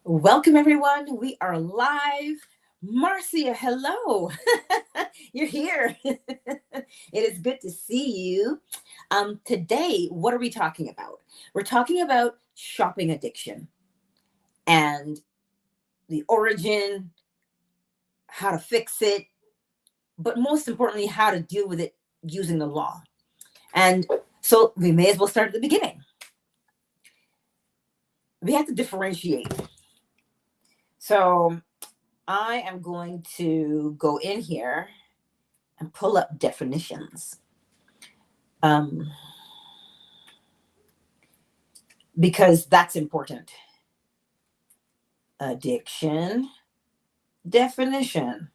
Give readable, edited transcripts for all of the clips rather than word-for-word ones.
Welcome, everyone. We are live. Marcia, hello. You're here. It is good to see you. Today, what are we talking about? We're talking about shopping addiction and the origin, how to fix it, but most importantly, how to deal with it using the law. And so we may as well start at the beginning. We have to differentiate. So I am going to go in here and pull up definitions. Because that's important. Addiction definition.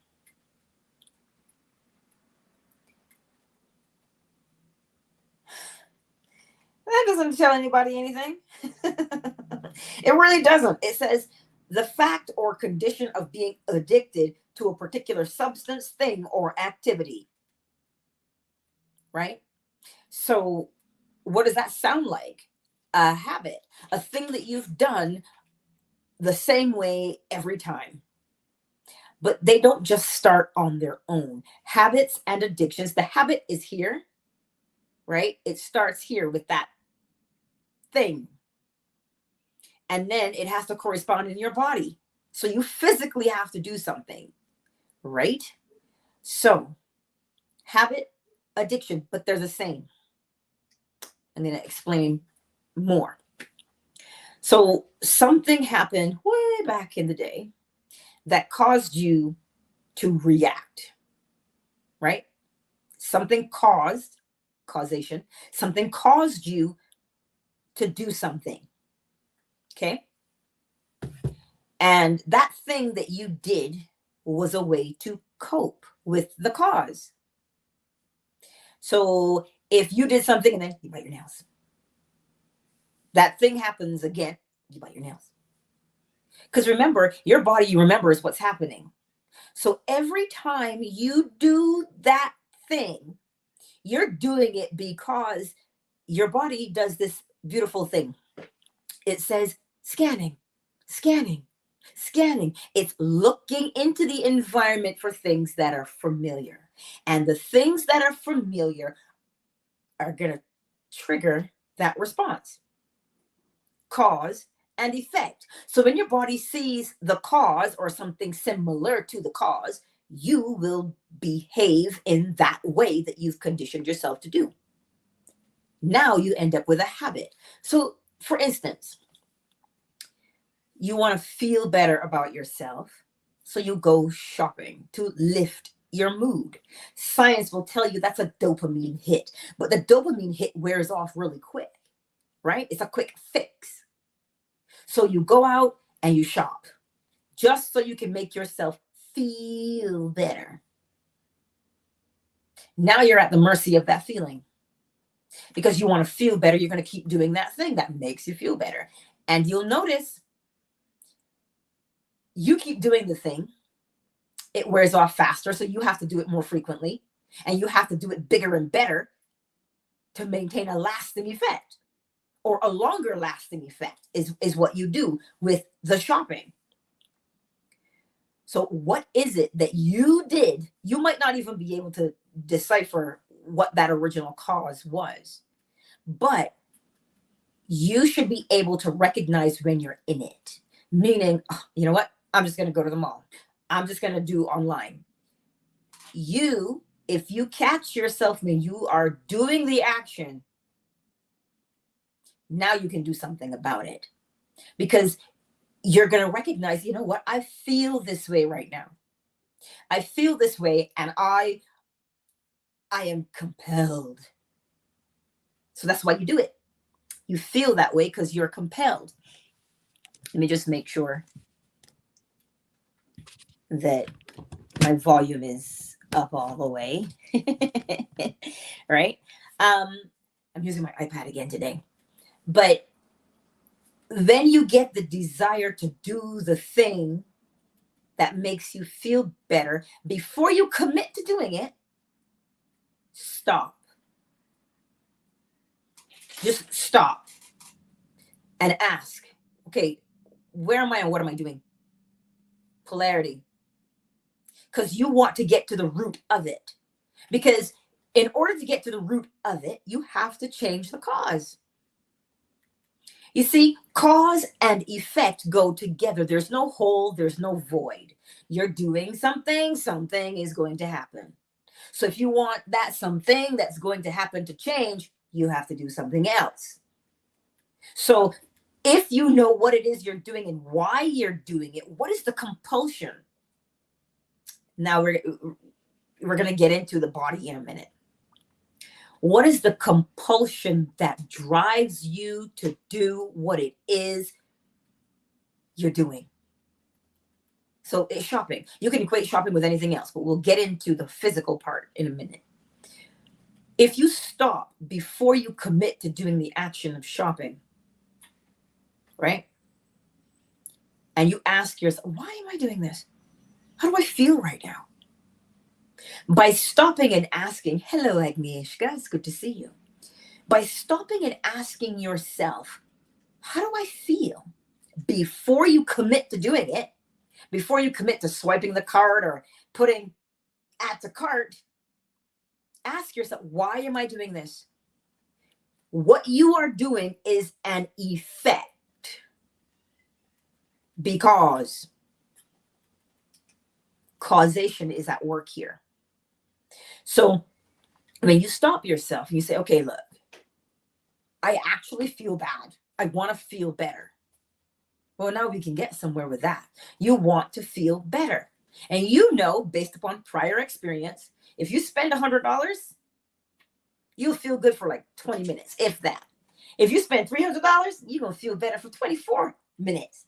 That doesn't tell anybody anything. It really doesn't. It says the fact or condition of being addicted to a particular substance, thing, or activity. Right? So, what does that sound like? A habit, a thing that you've done the same way every time. But they don't just start on their own. Habits and addictions, the habit is here, right? It starts here with that thing. And then it has to correspond in your body. So you physically have to do something, right? So, habit, addiction, but they're the same. I'm going to explain more. So, something happened way back in the day that caused you to react, right? Something caused causation, something caused you to do something. Okay. And that thing that you did was a way to cope with the cause. So if you did something and then you bite your nails, that thing happens again, you bite your nails. Because remember, your body remembers what's happening. So every time you do that thing, you're doing it because your body does this beautiful thing. It says scanning, scanning, scanning. It's looking into the environment for things that are familiar. And the things that are familiar are going to trigger that response. Cause and effect. So when your body sees the cause or something similar to the cause, you will behave in that way that you've conditioned yourself to do. Now you end up with a habit. So, for instance, you want to feel better about yourself. So you go shopping to lift your mood. Science will tell you that's a dopamine hit, but the dopamine hit wears off really quick, right? It's a quick fix. So you go out and you shop just so you can make yourself feel better. Now you're at the mercy of that feeling because you want to feel better. You're going to keep doing that thing that makes you feel better. And you'll notice you keep doing the thing, it wears off faster. So you have to do it more frequently and you have to do it bigger and better to maintain a lasting effect, or a longer lasting effect is what you do with the shopping. So what is it that you did? You might not even be able to decipher what that original cause was, but you should be able to recognize when you're in it. Meaning, oh, you know what? I'm just going to go to the mall. I'm just going to do online. If you catch yourself when you are doing the action, now you can do something about it. Because you're going to recognize, you know what? I feel this way right now. I feel this way and I am compelled. So that's why you do it. You feel that way because you're compelled. Let me just make sure that my volume is up all the way. Right? I'm using my iPad again today. But then you get the desire to do the thing that makes you feel better. Before you commit to doing it, stop. Just stop and ask, okay, where am I and what am I doing? Polarity. Because you want to get to the root of it. Because in order to get to the root of it, you have to change the cause. You see, cause and effect go together. There's no hole, there's no void. You're doing something, something is going to happen. So if you want that something that's going to happen to change, you have to do something else. So if you know what it is you're doing and why you're doing it, what is the compulsion? Now we're going to get into the body in a minute. What is the compulsion that drives you to do what it is you're doing? So it's shopping. You can equate shopping with anything else, but we'll get into the physical part in a minute. If you stop before you commit to doing the action of shopping, right? And you ask yourself, why am I doing this? How do I feel right now? By stopping and asking, hello, Agnieszka, it's good to see you. By stopping and asking yourself, how do I feel? Before you commit to doing it, before you commit to swiping the card or putting add to cart, ask yourself, why am I doing this? What you are doing is an effect. Because causation is at work here. So when you stop yourself and you say, okay, look, I actually feel bad. I want to feel better. Well, now we can get somewhere with that. You want to feel better. And you know, based upon prior experience, if you spend $100, you'll feel good for like 20 minutes, if that. If you spend $300, you're going to feel better for 24 minutes.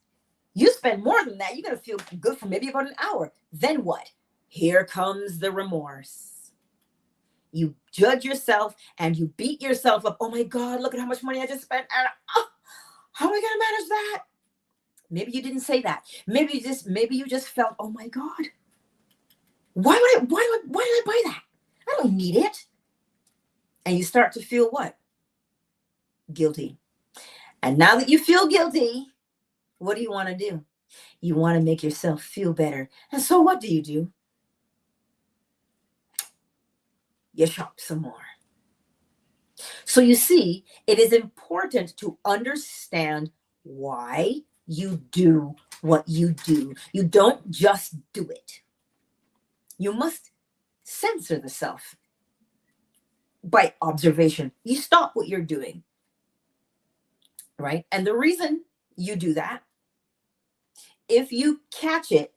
You spend more than that, you're going to feel good for maybe about an hour. Then what? Here comes the remorse. You judge yourself and you beat yourself up. Oh my God, look at how much money I just spent. How am I going to manage that? Maybe you didn't say that. Maybe you just felt, oh my God, why did I buy that? I don't need it. And you start to feel what? Guilty. And now that you feel guilty, what do you want to do? You want to make yourself feel better. And so what do? You shop some more. So you see, it is important to understand why you do what you do. You don't just do it. You must censor the self by observation. You stop what you're doing, right? And the reason you do that, if you catch it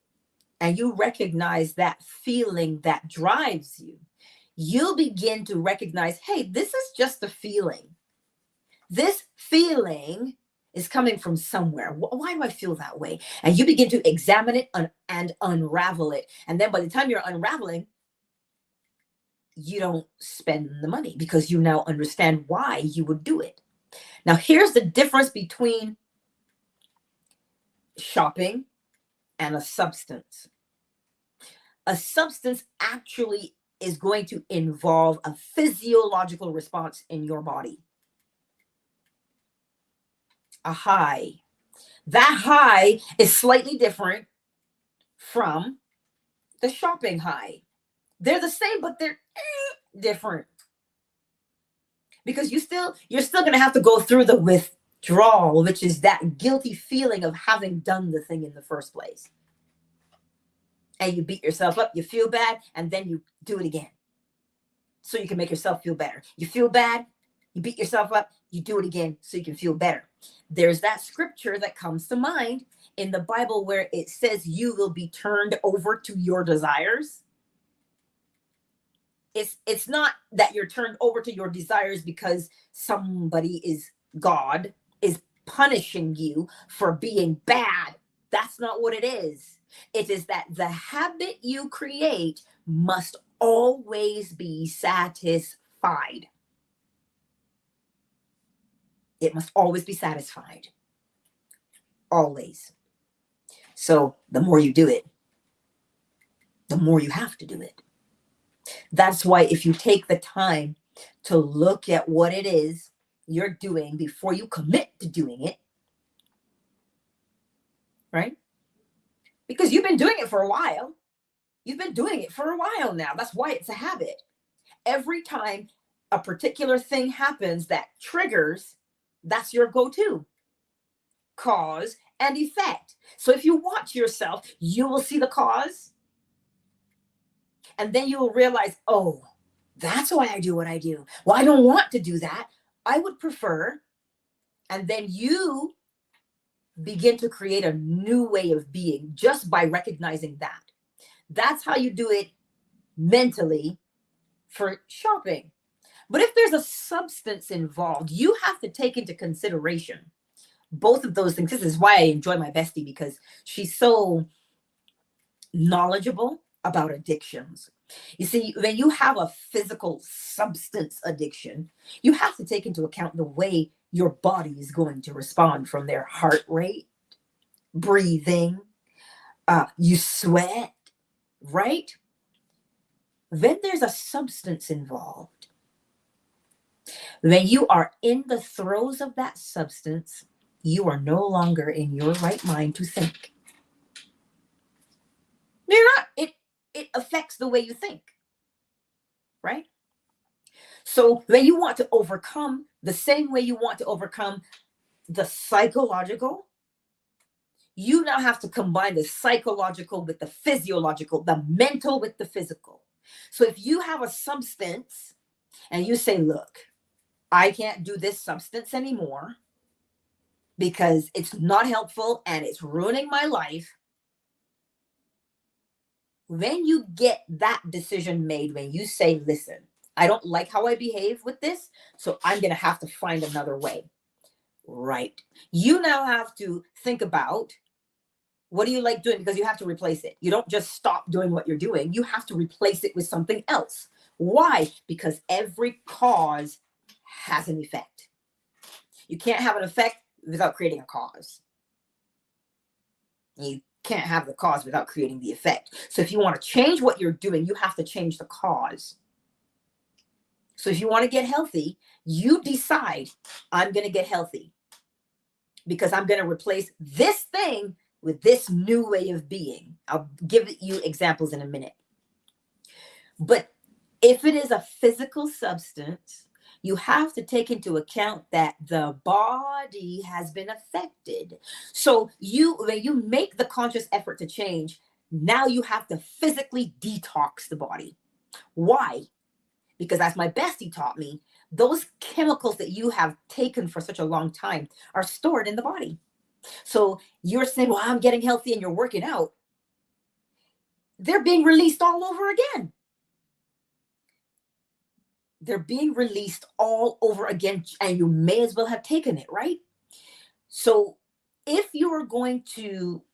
and you recognize that feeling that drives you, you'll begin to recognize, hey, this is just a feeling. This feeling is coming from somewhere. Why do I feel that way? And you begin to examine it and unravel it. And then by the time you're unraveling, you don't spend the money because you now understand why you would do it. Now, here's the difference between shopping and a substance. A substance actually is going to involve a physiological response in your body. A high. That high is slightly different from the shopping high. They're the same, but they're different. Because you're still going to have to go through the withdrawal, which is that guilty feeling of having done the thing in the first place. And you beat yourself up, you feel bad, and then you do it again. So you can make yourself feel better. You feel bad, you beat yourself up, you do it again so you can feel better. There's that scripture that comes to mind in the Bible where it says you will be turned over to your desires. It's not that you're turned over to your desires because somebody is God is punishing you for being bad. That's not what it is. It is that the habit you create must always be satisfied. It must always be satisfied. Always. So the more you do it, the more you have to do it. That's why if you take the time to look at what it is you're doing before you commit to doing it, right? Because you've been doing it for a while. You've been doing it for a while now. That's why it's a habit. Every time a particular thing happens that triggers, that's your go-to. Cause and effect. So if you watch yourself, you will see the cause. And then you will realize, oh, that's why I do what I do. Well, I don't want to do that. I would prefer. And then you begin to create a new way of being just by recognizing that. That's how you do it mentally for shopping. But if there's a substance involved, you have to take into consideration both of those things. This is why I enjoy my bestie, because she's so knowledgeable about addictions. You see, when you have a physical substance addiction, you have to take into account the way your body is going to respond, from their heart rate, breathing, you sweat, right? Then there's a substance involved. When you are in the throes of that substance, you are no longer in your right mind to think. You're not. It affects the way you think, right? So when you want to overcome, the same way you want to overcome the psychological, you now have to combine the psychological with the physiological, the mental with the physical. So if you have a substance and you say, look, I can't do this substance anymore because it's not helpful and it's ruining my life. When you get that decision made, when you say, listen, I don't like how I behave with this, so I'm going to have to find another way. Right. You now have to think about, what do you like doing? Because you have to replace it. You don't just stop doing what you're doing. You have to replace it with something else. Why? Because every cause has an effect. You can't have an effect without creating a cause. You can't have the cause without creating the effect. So if you want to change what you're doing, you have to change the cause. So if you want to get healthy, you decide, I'm going to get healthy because I'm going to replace this thing with this new way of being. I'll give you examples in a minute. But if it is a physical substance, you have to take into account that the body has been affected. So when you make the conscious effort to change, now you have to physically detox the body. Why? Because as my bestie taught me, those chemicals that you have taken for such a long time are stored in the body. So you're saying, well, I'm getting healthy and you're working out. They're being released all over again. They're being released all over again, and you may as well have taken it, right? So if you're going to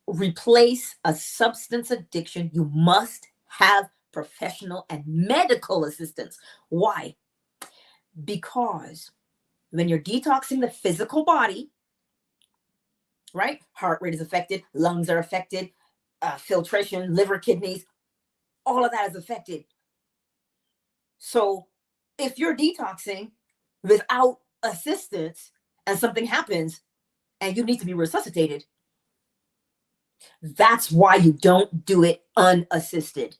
replace a substance addiction, you must have professional and medical assistance. Why? Because when you're detoxing the physical body, right? Heart rate is affected, lungs are affected, filtration, liver, kidneys, all of that is affected. So if you're detoxing without assistance and something happens and you need to be resuscitated, that's why you don't do it unassisted,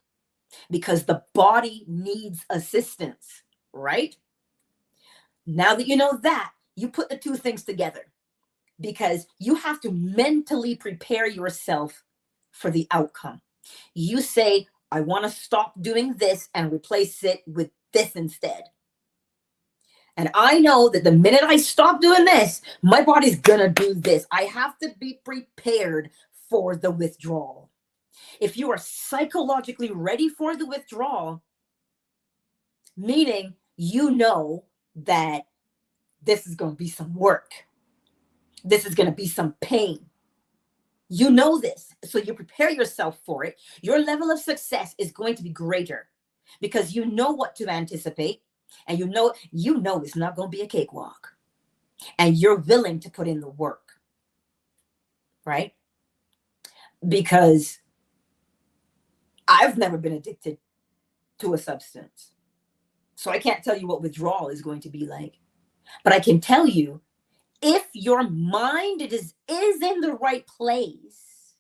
because the body needs assistance, right? Now that you know that, you put the two things together, because you have to mentally prepare yourself for the outcome. You say, I want to stop doing this and replace it with this instead. And I know that the minute I stop doing this, my body's going to do this. I have to be prepared for the withdrawal. If you are psychologically ready for the withdrawal, meaning you know that this is going to be some work, this is going to be some pain. You know this, so you prepare yourself for it. Your level of success is going to be greater because you know what to anticipate, and you know it's not going to be a cakewalk, and you're willing to put in the work, right? Because I've never been addicted to a substance, so I can't tell you what withdrawal is going to be like, but I can tell you if your mind is in the right place,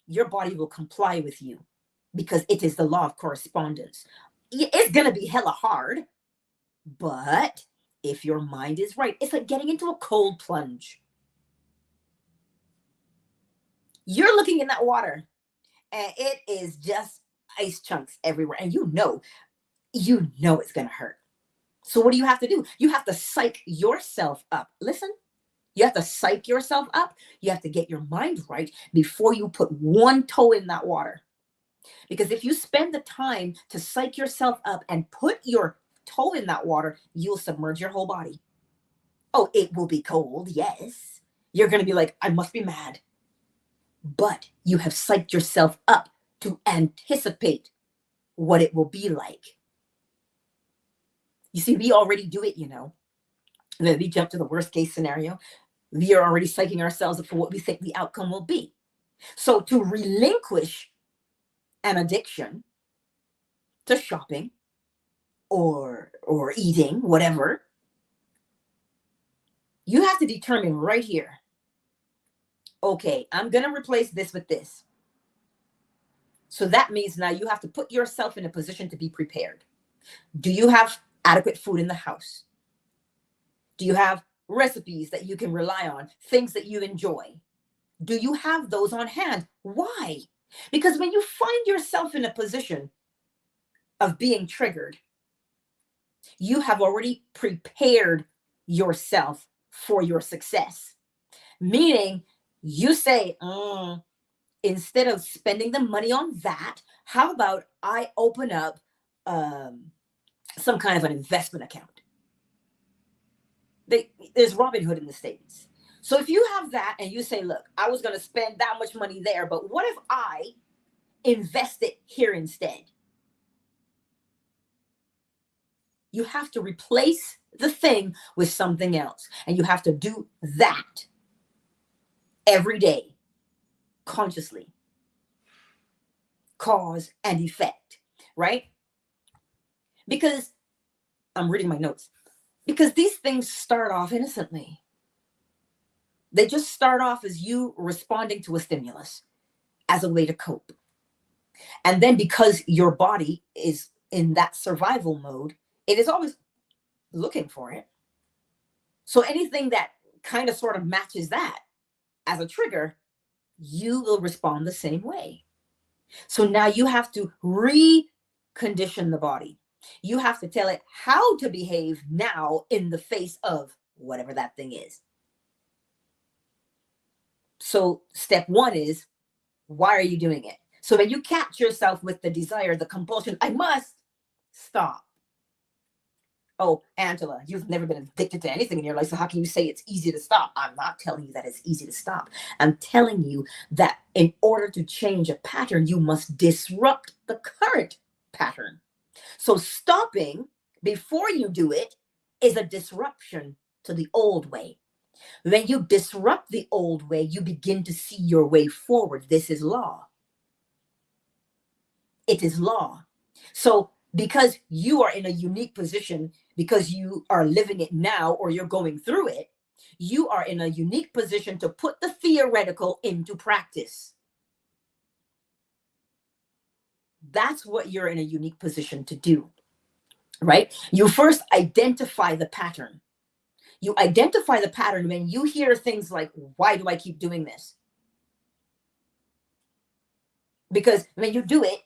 your body will comply with you because it is the law of correspondence. It's going to be hella hard, but if your mind is right, it's like getting into a cold plunge. You're looking in that water and it is just ice chunks everywhere. And you know it's going to hurt. So what do you have to do? You have to psych yourself up. Listen, you have to psych yourself up. You have to get your mind right before you put one toe in that water. Because if you spend the time to psych yourself up and put your toe in that water, you'll submerge your whole body. Oh, it will be cold, yes. You're going to be like, I must be mad. But you have psyched yourself up to anticipate what it will be like. You see, we already do it, And then we jump to the worst case scenario. We are already psyching ourselves up for what we think the outcome will be. So to relinquish an addiction to shopping or eating, whatever, you have to determine right here, okay, I'm going to replace this with this. So that means now you have to put yourself in a position to be prepared. Do you have adequate food in the house? Do you have recipes that you can rely on, things that you enjoy? Do you have those on hand? Why? Because when you find yourself in a position of being triggered, you have already prepared yourself for your success. Meaning you say, instead of spending the money on that, how about I open up some kind of an investment account? There's Robinhood in the States. So if you have that and you say, look, I was going to spend that much money there, but what if I invest it here instead? You have to replace the thing with something else. And you have to do that every day, consciously. Cause and effect, right? Because I'm reading my notes. Because these things start off innocently. They just start off as you responding to a stimulus as a way to cope. And then because your body is in that survival mode, it is always looking for it. So anything that kind of sort of matches that as a trigger, you will respond the same way. So now you have to recondition the body. You have to tell it how to behave now in the face of whatever that thing is. So step one is, why are you doing it? So when you catch yourself with the desire, the compulsion, I must stop. Oh, Angela, you've never been addicted to anything in your life, so how can you say it's easy to stop? I'm not telling you that it's easy to stop. I'm telling you that in order to change a pattern, you must disrupt the current pattern. So stopping before you do it is a disruption to the old way. When you disrupt the old way, you begin to see your way forward. This is law. It is law. So because you are in a unique position, because you are living it now or you're going through it, you are in a unique position to put the theoretical into practice. That's what you're in a unique position to do, right? You first identify the pattern. You identify the pattern when you hear things like, why do I keep doing this? Because when you do it,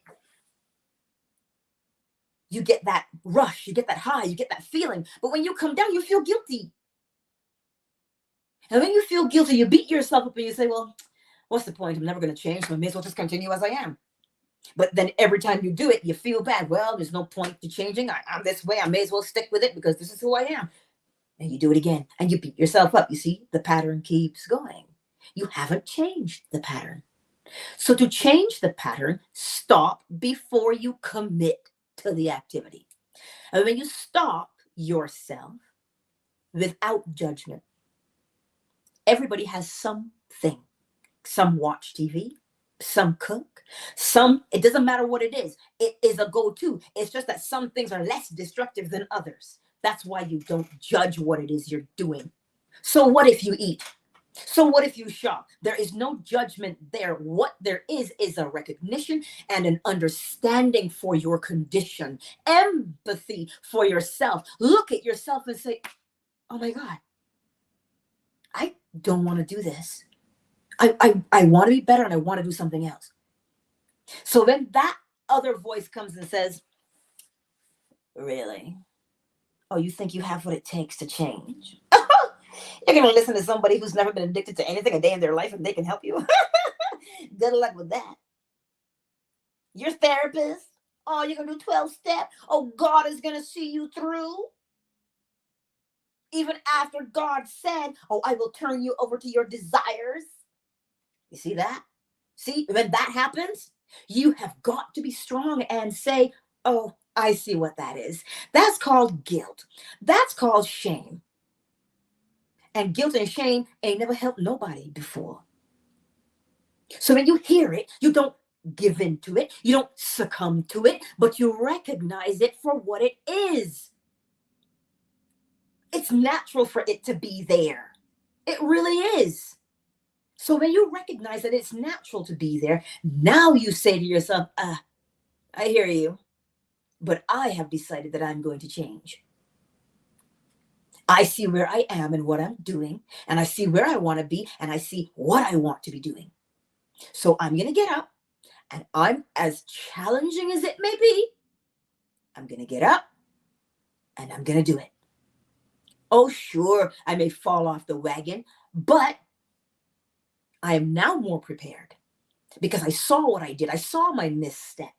you get that rush, you get that high, you get that feeling. But when you come down, you feel guilty. And when you feel guilty, you beat yourself up and you say, well, what's the point? I'm never going to change. So I may as well just continue as I am. But then every time you do it, you feel bad. Well, there's no point to changing. I'm this way. I may as well stick with it because this is who I am. And you do it again and you beat yourself up. You see, the pattern keeps going. You haven't changed the pattern. So to change the pattern, stop before you commit to the activity. And when you stop yourself without judgment, everybody has something. Some watch TV, some cook, it doesn't matter what it is. It is a go-to. It's just that some things are less destructive than others. That's why you don't judge what it is you're doing. So what if you eat? So what if you shop? There is no judgment there. What there is a recognition and an understanding for your condition, empathy for yourself. Look at yourself and say, oh my God, I don't want to do this. I want to be better and I want to do something else. So then that other voice comes and says, really? Oh, you think you have what it takes to change? You're going to listen to somebody who's never been addicted to anything a day in their life and they can help you? Good luck with that. Your therapist? Oh, you're going to do 12 steps? Oh, God is going to see you through? Even after God said, oh, I will turn you over to your desires. You see that? See, when that happens, you have got to be strong and say, oh, I see what that is. That's called guilt. That's called shame. And guilt and shame ain't never helped nobody before. So when you hear it, you don't give in to it. You don't succumb to it, but you recognize it for what it is. It's natural for it to be there. It really is. So when you recognize that it's natural to be there, now you say to yourself, I hear you, but I have decided that I'm going to change. I see where I am and what I'm doing, and I see where I want to be, and I see what I want to be doing. So I'm going to get up, and I'm, as challenging as it may be, I'm going to get up, and I'm going to do it. Oh, sure, I may fall off the wagon, but I am now more prepared because I saw what I did. I saw my misstep.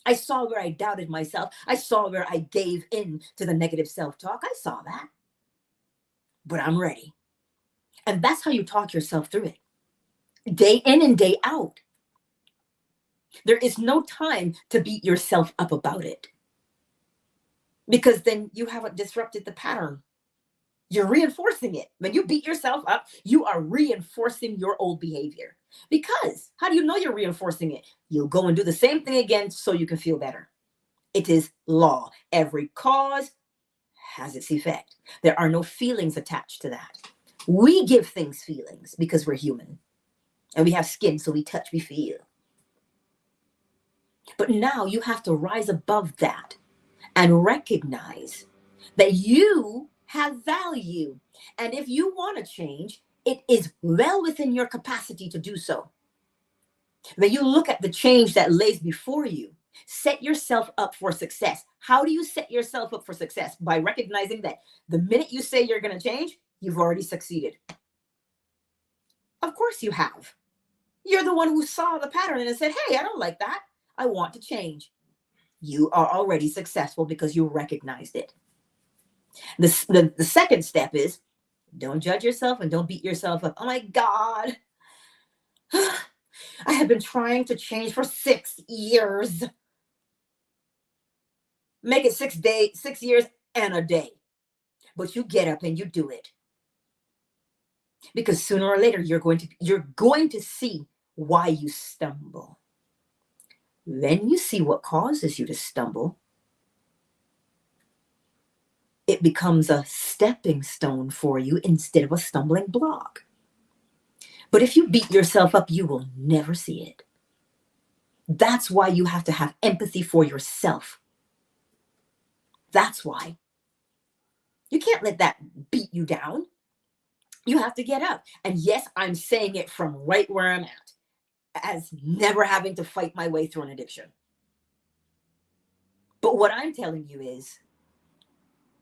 I saw where I doubted myself. I saw where I gave in to the negative self-talk. I saw that. But I'm ready. And that's how you talk yourself through it. Day in and day out. There is no time to beat yourself up about it. Because then you haven't disrupted the pattern. You're reinforcing it. When you beat yourself up, you are reinforcing your old behavior. Because how do you know you're reinforcing it? You'll go and do the same thing again so you can feel better. It is law. Every cause has its effect. There are no feelings attached to that. We give things feelings because we're human. And we have skin, so we touch, we feel. But now you have to rise above that and recognize that you have value. And if you want to change, it is well within your capacity to do so. When you look at the change that lays before you, set yourself up for success. How do you set yourself up for success? By recognizing that the minute you say you're going to change, you've already succeeded. Of course you have. You're the one who saw the pattern and said, hey, I don't like that. I want to change. You are already successful because you recognized it. The second step is don't judge yourself and don't beat yourself up. Oh my God. I have been trying to change for 6 years. Make it 6 years and a day. But you get up and you do it. Because sooner or later, you're going to see why you stumble. Then you see what causes you to stumble. It becomes a stepping stone for you instead of a stumbling block. But if you beat yourself up, you will never see it. That's why you have to have empathy for yourself. That's why. You can't let that beat you down. You have to get up. And yes, I'm saying it from right where I'm at, as never having to fight my way through an addiction. But what I'm telling you is,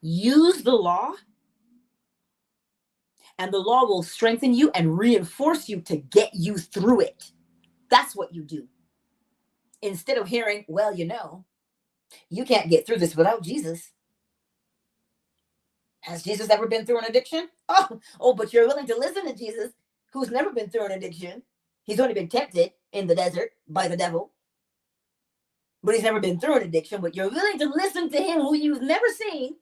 use the law, and the law will strengthen you and reinforce you to get you through it. That's what you do. Instead of hearing, well, you can't get through this without Jesus. Has Jesus ever been through an addiction? Oh, but you're willing to listen to Jesus, who's never been through an addiction. He's only been tempted in the desert by the devil. But he's never been through an addiction, but you're willing to listen to him who you've never seen.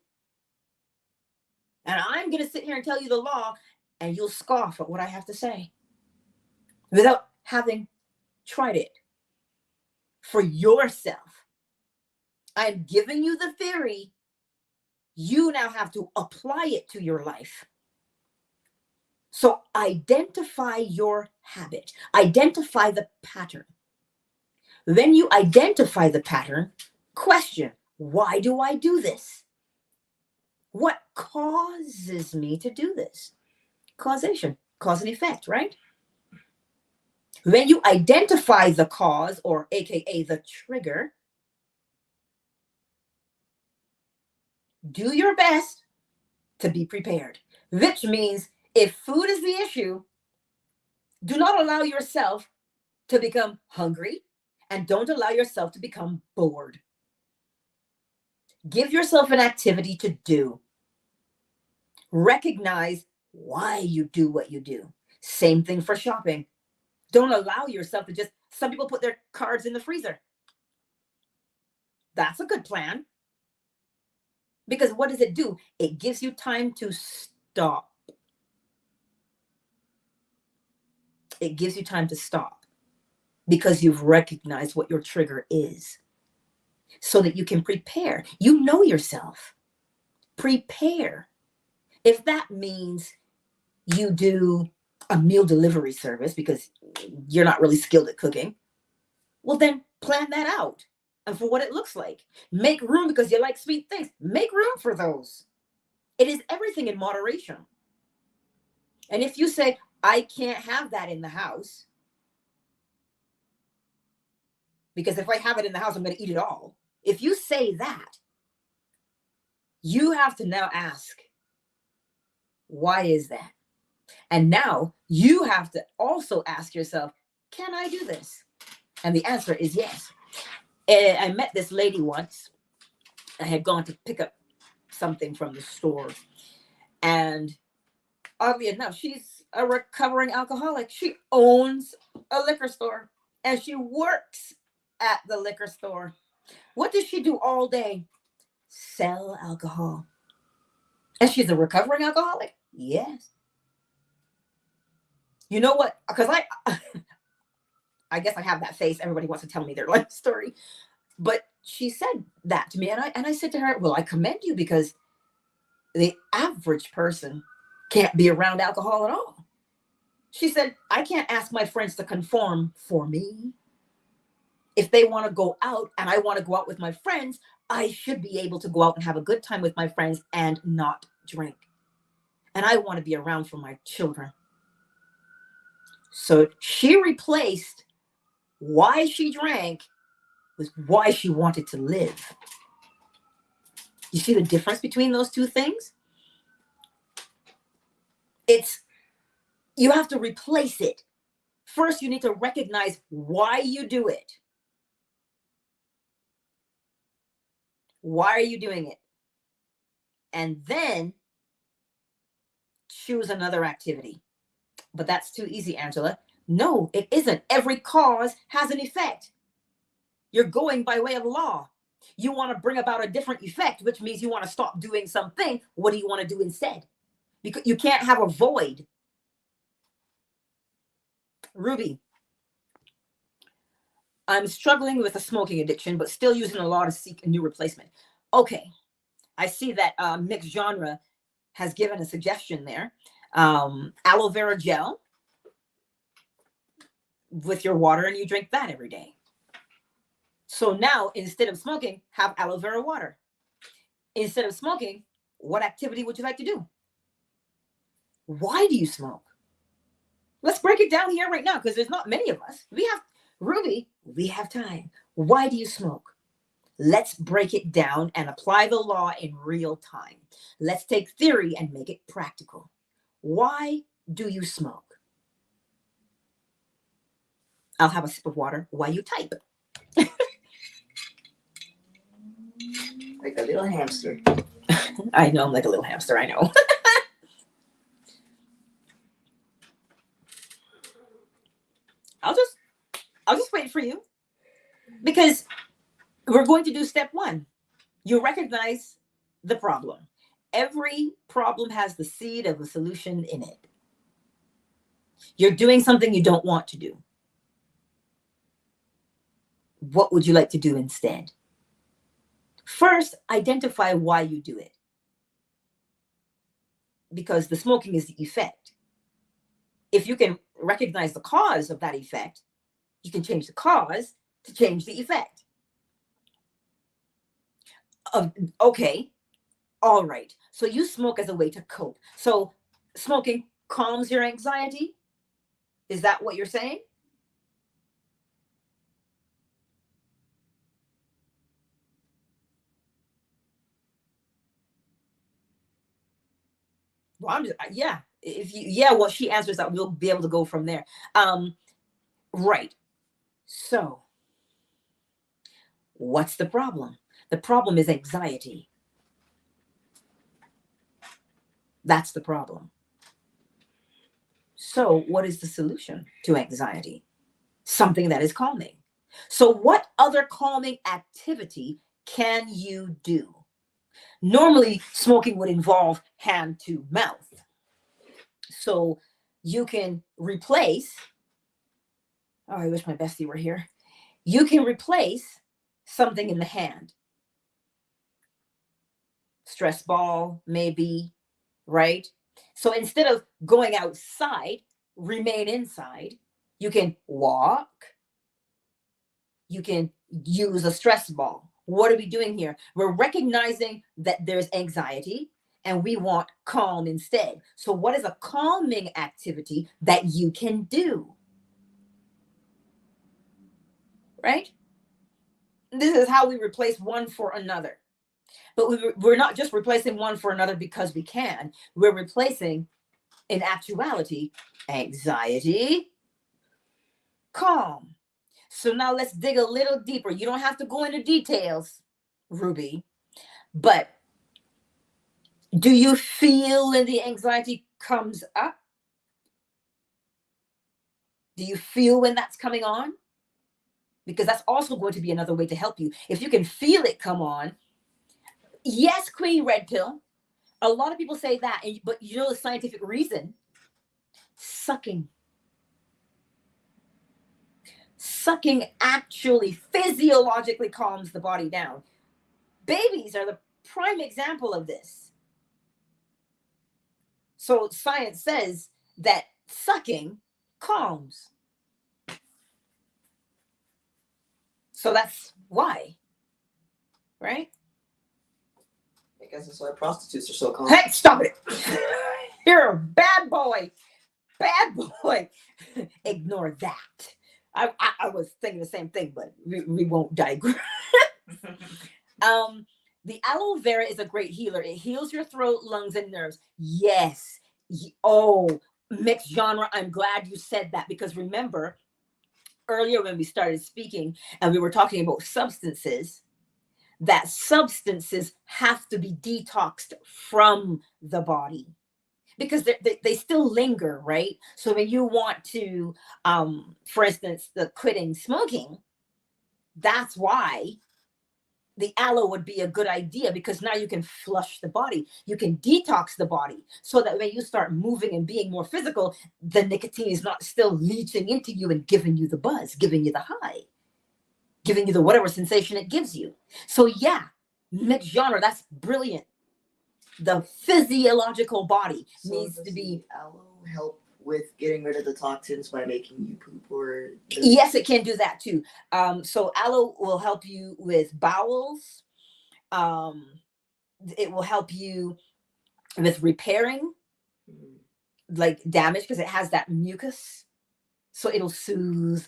And I'm going to sit here and tell you the law, and you'll scoff at what I have to say without having tried it for yourself. I'm giving you the theory, You now have to apply it to your life. So identify your habit, identify the pattern. Then you identify the pattern, question, why do I do this? What causes me to do this? Causation, cause and effect, right? Then you identify the cause, or AKA the trigger. Do your best to be prepared, which means if food is the issue, do not allow yourself to become hungry, and don't allow yourself to become bored. Give yourself an activity to do. Recognize why you do what you do. Same thing for shopping. Don't allow yourself to just, some people put their cards in the freezer. That's a good plan. Because what does it do? It gives you time to stop. It gives you time to stop because you've recognized what your trigger is so that you can prepare. You know yourself. Prepare. If that means you do a meal delivery service because you're not really skilled at cooking, well, then plan that out and for what it looks like. Make room because you like sweet things. Make room for those. It is everything in moderation. And if you say, I can't have that in the house, because if I have it in the house, I'm going to eat it all. If you say that, you have to now ask, why is that? And now you have to also ask yourself, can I do this? And the answer is yes. And I met this lady once. I had gone to pick up something from the store. And oddly enough, she's a recovering alcoholic. She owns a liquor store and she works at the liquor store. What does she do all day? Sell alcohol. And she's a recovering alcoholic? Yes. You know what? Because I guess I have that face. Everybody wants to tell me their life story. But she said that to me. And I said to her, well, I commend you because the average person can't be around alcohol at all. She said, I can't ask my friends to conform for me. If they want to go out and I want to go out with my friends, I should be able to go out and have a good time with my friends and not drink. And I want to be around for my children. So she replaced why she drank with why she wanted to live. You see the difference between those two things? You have to replace it. First, you need to recognize why you do it. Why are you doing it? And then choose another activity. But that's too easy, Angela. No, it isn't. Every cause has an effect. You're going by way of law. You want to bring about a different effect, which means you want to stop doing something. What do you want to do instead? Because you can't have a void. Ruby, I'm struggling with a smoking addiction, but still using a law to seek a new replacement. Okay, I see that Mixed Genre has given a suggestion there. Aloe vera gel with your water, and you drink that every day. So now, instead of smoking, have aloe vera water. Instead of smoking, what activity would you like to do? Why do you smoke? Let's break it down here right now, because there's not many of us. Ruby, we have time. Why do you smoke? Let's break it down and apply the law in real time. Let's take theory and make it practical. Why do you smoke? I'll have a sip of water while you type. Like a little hamster. I know, I'm like a little hamster, I know. I'll just wait for you, because we're going to do step one. You recognize the problem. Every problem has the seed of a solution in it. You're doing something you don't want to do. What would you like to do instead? First, identify why you do it. because the smoking is the effect. If you can recognize the cause of that effect, you can change the cause to change the effect. Okay, all right. So you smoke as a way to cope. So smoking calms your anxiety? Is that what you're saying? Well, I'm just, yeah. If you, yeah, well, she answers that, we'll be able to go from there. Right. So, what's the problem? The problem is anxiety. That's the problem. So, what is the solution to anxiety? Something that is calming. So, what other calming activity can you do? Normally, smoking would involve hand to mouth. So, you can replace, oh, I wish my bestie were here. You can replace something in the hand. Stress ball, maybe, right? So instead of going outside, remain inside. You can walk. You can use a stress ball. What are we doing here? We're recognizing that there's anxiety and we want calm instead. So what is a calming activity that you can do? Right? This is how we replace one for another. But we're not just replacing one for another because we can. We're replacing, in actuality, anxiety, calm. So now let's dig a little deeper. You don't have to go into details, Ruby, but do you feel when the anxiety comes up? Do you feel when that's coming on? Because that's also going to be another way to help you. If you can feel it come on, yes, Queen Red Pill. A lot of people say that, but you know the scientific reason? Sucking. Sucking actually physiologically calms the body down. Babies are the prime example of this. So science says that sucking calms. So that's why, right? I guess that's why prostitutes are so calm. Hey, stop it. You're a bad boy. Bad boy. Ignore that. I was thinking the same thing, but we won't digress. The aloe vera is a great healer. It heals your throat, lungs, and nerves. Yes. Oh, mixed genre. I'm glad you said that, because remember earlier when we started speaking and we were talking about substances, that substances have to be detoxed from the body because they still linger, right? So when you want to, for instance, the quitting smoking, that's why the aloe would be a good idea, because now you can flush the body, you can detox the body, so that when you start moving and being more physical, the nicotine is not still leaching into you and giving you the buzz, giving you the high, giving you the whatever sensation it gives you. So yeah, mixed genre, that's brilliant. The physiological body needs to be. Aloe help with getting rid of the toxins by making you poop, or yes, it can do that too. So aloe will help you with bowels. It will help you with repairing like damage, because it has that mucus, so it'll soothe,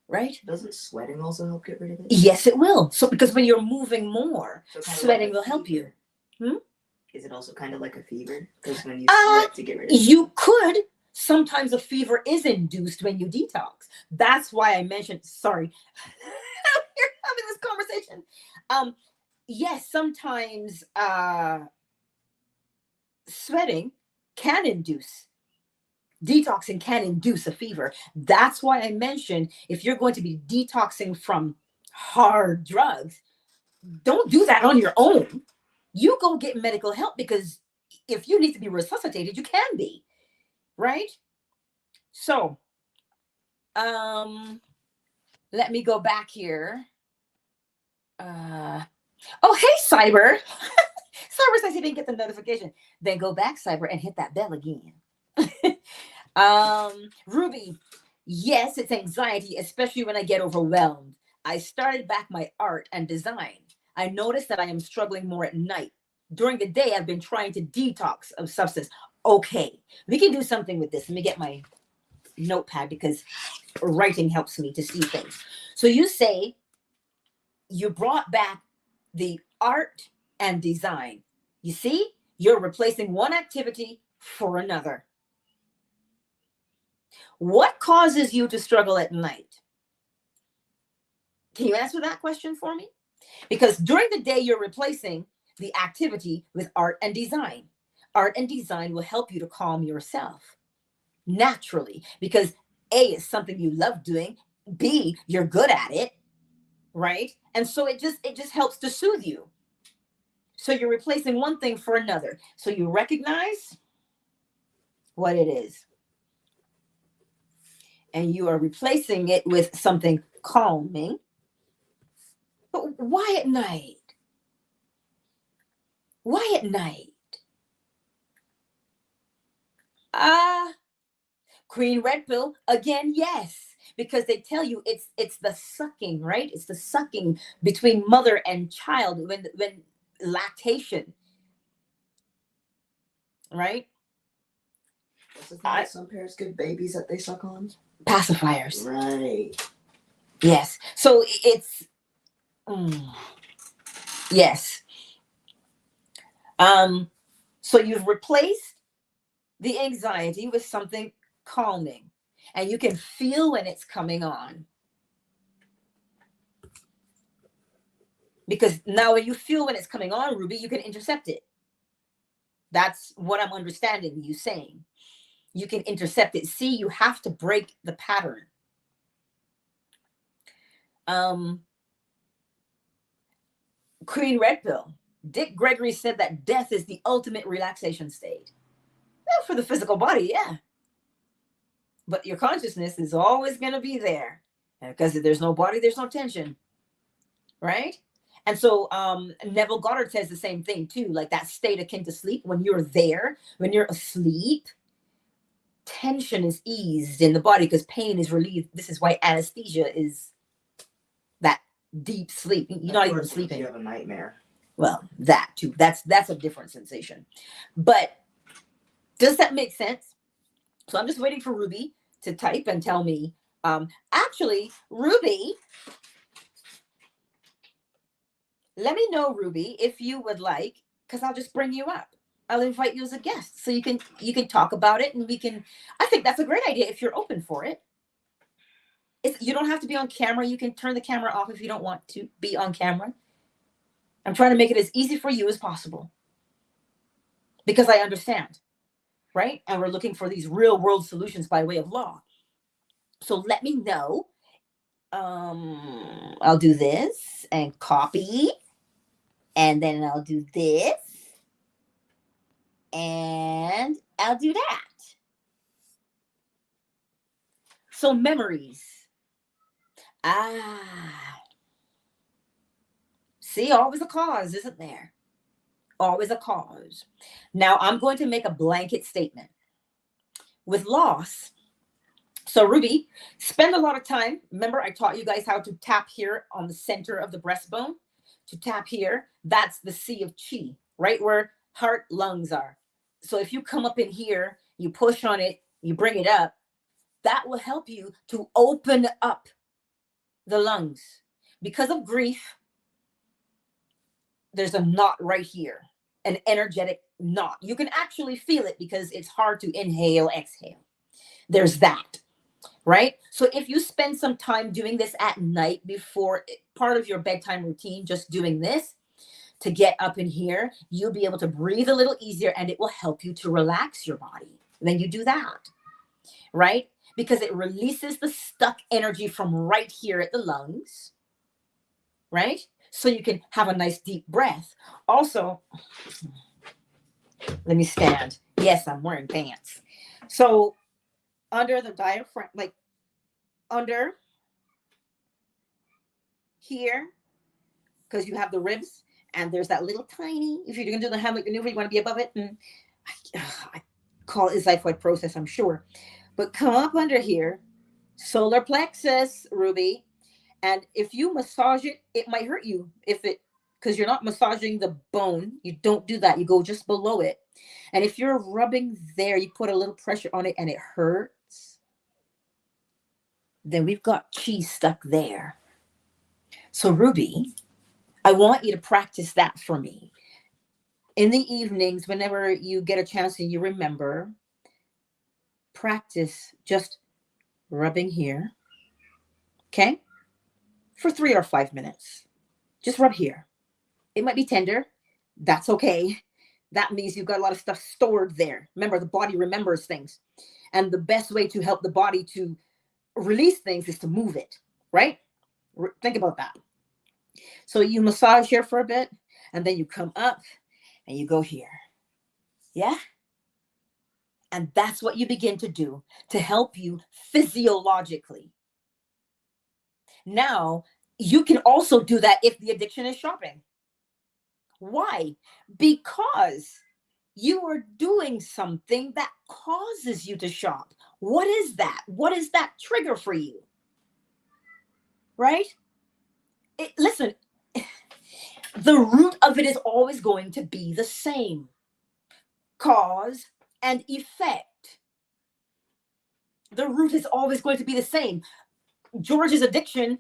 right? Doesn't sweating also help get rid of it? Yes, it will. So because when you're moving more, so sweating like will help you. Is it also kind of like a fever? Because when you sweat to get rid of it. You could. Sometimes a fever is induced when you detox. That's why I mentioned, sorry, you're having this conversation. Yes, sometimes sweating can induce, detoxing can induce a fever. That's why I mentioned, if you're going to be detoxing from hard drugs, don't do that on your own. You go get medical help, because if you need to be resuscitated, you can be, right? So, let me go back here. Oh, hey, Cyber. Cyber says he didn't get the notification. Then go back, Cyber, and hit that bell again. Ruby, yes, it's anxiety, especially when I get overwhelmed. I started back my art and design. I noticed that I am struggling more at night. During the day, I've been trying to detox of substance. Okay, we can do something with this. Let me get my notepad because writing helps me to see things. So you say you brought back the art and design. You see, you're replacing one activity for another. What causes you to struggle at night? Can you answer that question for me? Because during the day, you're replacing the activity with art and design. Art and design will help you to calm yourself naturally because A, is something you love doing. B, you're good at it, right? And so it just helps to soothe you. So you're replacing one thing for another. So you recognize what it is. And you are replacing it with something calming. But why at night? Why at night? Queen Red Pill, again, yes. Because they tell you it's the sucking, right? It's the sucking between mother and child when lactation, right? What's the thing that some parents give babies that they suck on? Pacifiers. Right. Yes. So it's yes. So you've replaced the anxiety with something calming, and you can feel when it's coming on. Because now when you feel when it's coming on, Ruby, you can intercept it. That's what I'm understanding you saying. You can intercept it. See, you have to break the pattern. Queen Red Pill. Dick Gregory said that death is the ultimate relaxation state. Well, for the physical body, yeah. But your consciousness is always going to be there. Because if there's no body, there's no tension. Right? And so Neville Goddard says the same thing too, like that state akin to sleep. When you're there, when you're asleep, tension is eased in the body because pain is relieved. This is why anesthesia is that deep sleep. You're not even sleeping. You have a nightmare. Well, that too. That's a different sensation. But does that make sense? So I'm just waiting for Ruby to type and tell me. Actually, Ruby, let me know, Ruby, if you would like, because I'll just bring you up. I'll invite you as a guest so you can talk about it, and we can. I think that's a great idea if you're open for it. You don't have to be on camera. You can turn the camera off if you don't want to be on camera. I'm trying to make it as easy for you as possible because I understand, right? And we're looking for these real world solutions by way of law. So let me know. I'll do this and copy, and then I'll do this, and I'll do that. So memories. See, always a cause, isn't there? Always a cause. Now I'm going to make a blanket statement. With loss, so Ruby, spend a lot of time. Remember, I taught you guys how to tap here on the center of the breastbone. To tap here, that's the sea of chi, right where heart, lungs are. So if you come up in here, you push on it, you bring it up, that will help you to open up the lungs. Because of grief, there's a knot right here, an energetic knot. You can actually feel it because it's hard to inhale, exhale. There's that. Right? So if you spend some time doing this at night before part of your bedtime routine, just doing this to get up in here, you'll be able to breathe a little easier and it will help you to relax your body. Then you do that, right? Because it releases the stuck energy from right here at the lungs, right? So you can have a nice deep breath. Also, let me stand. Yes, I'm wearing pants. So under the diaphragm, like under here, because you have the ribs, And there's that little tiny, if you're going to do the Hamlet maneuver, you want to be above it. And I call it xiphoid process, I'm sure. But come up under here, solar plexus, Ruby. And if you massage it, it might hurt you because you're not massaging the bone. You don't do that. You go just below it. And if you're rubbing there, you put a little pressure on it and it hurts, then we've got chi stuck there. So Ruby, I want you to practice that for me. In the evenings, whenever you get a chance and you remember, practice just rubbing here. Okay? For 3 or 5 minutes. Just rub here. It might be tender. That's okay. That means you've got a lot of stuff stored there. Remember, the body remembers things. And the best way to help the body to release things is to move it, right? Think about that. So you massage here for a bit, and then you come up and you go here. Yeah? And that's what you begin to do to help you physiologically. Now, you can also do that if the addiction is shopping. Why? Because you are doing something that causes you to shop. What is that? What is that trigger for you? Right? Listen, the root of it is always going to be the same. Cause and effect. The root is always going to be the same. George's addiction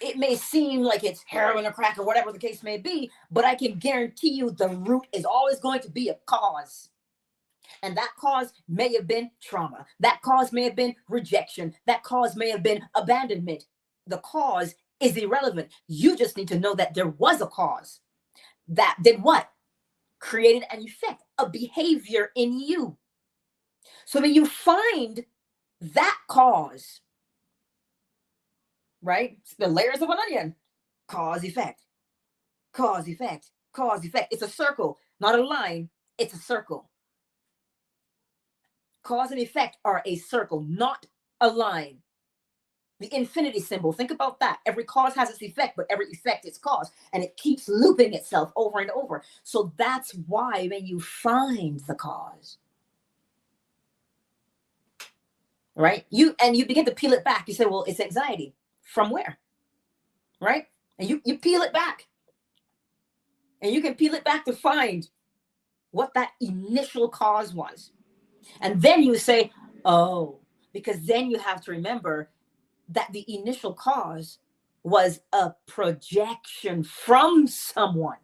it may seem like it's heroin or crack or whatever the case may be, but I can guarantee you the root is always going to be a cause. And that cause may have been trauma. That cause may have been rejection. That cause may have been abandonment. The cause is irrelevant. You just need to know that there was a cause that did what? Created an effect, a behavior in you. So when you find that cause, right? It's the layers of an onion. Cause, effect, cause, effect, cause, effect. It's a circle, not a line. It's a circle. Cause and effect are a circle, not a line. The infinity symbol, think about that. Every cause has its effect, but every effect is cause. And it keeps looping itself over and over. So that's why when you find the cause, right? You begin to peel it back. You say, well, it's anxiety. From where? Right? And you peel it back. And you can peel it back to find what that initial cause was. And then you say, oh, because then you have to remember that the initial cause was a projection from someone.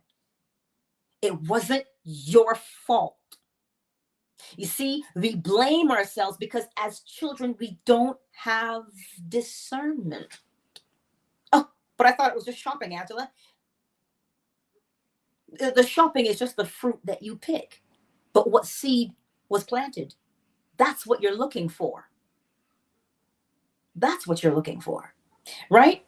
It wasn't your fault. You see, we blame ourselves because as children, we don't have discernment. Oh, but I thought it was just shopping, Angela. The shopping is just the fruit that you pick. But what seed was planted? That's what you're looking for. That's what you're looking for, right?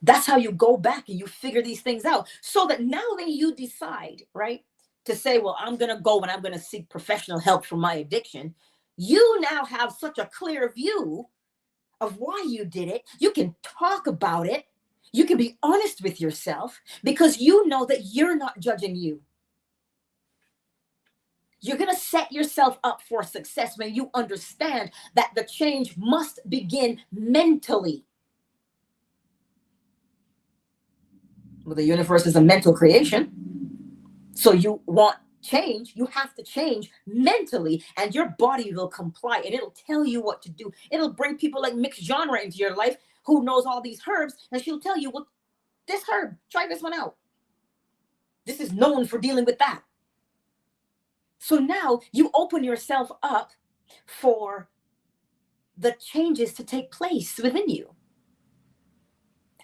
That's how you go back and you figure these things out so that now when you decide, right, to say, well, I'm going to go and I'm going to seek professional help for my addiction, you now have such a clear view of why you did it. You can talk about it. You can be honest with yourself because you know that you're not judging you. You're going to set yourself up for success when you understand that the change must begin mentally. Well, the universe is a mental creation. So you want change, you have to change mentally, and your body will comply and it'll tell you what to do. It'll bring people like mixed genre into your life who knows all these herbs, and she'll tell you, well, this herb, try this one out. This is known for dealing with that. So now you open yourself up for the changes to take place within you.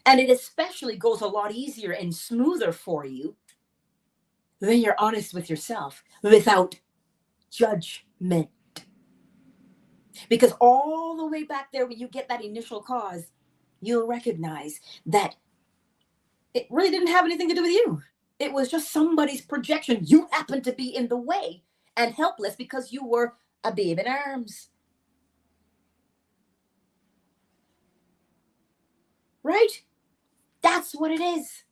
And it especially goes a lot easier and smoother for you when you're honest with yourself without judgment. Because all the way back there, when you get that initial cause, you'll recognize that it really didn't have anything to do with you. It was just somebody's projection. You happened to be in the way and helpless because you were a babe in arms. Right? That's what it is.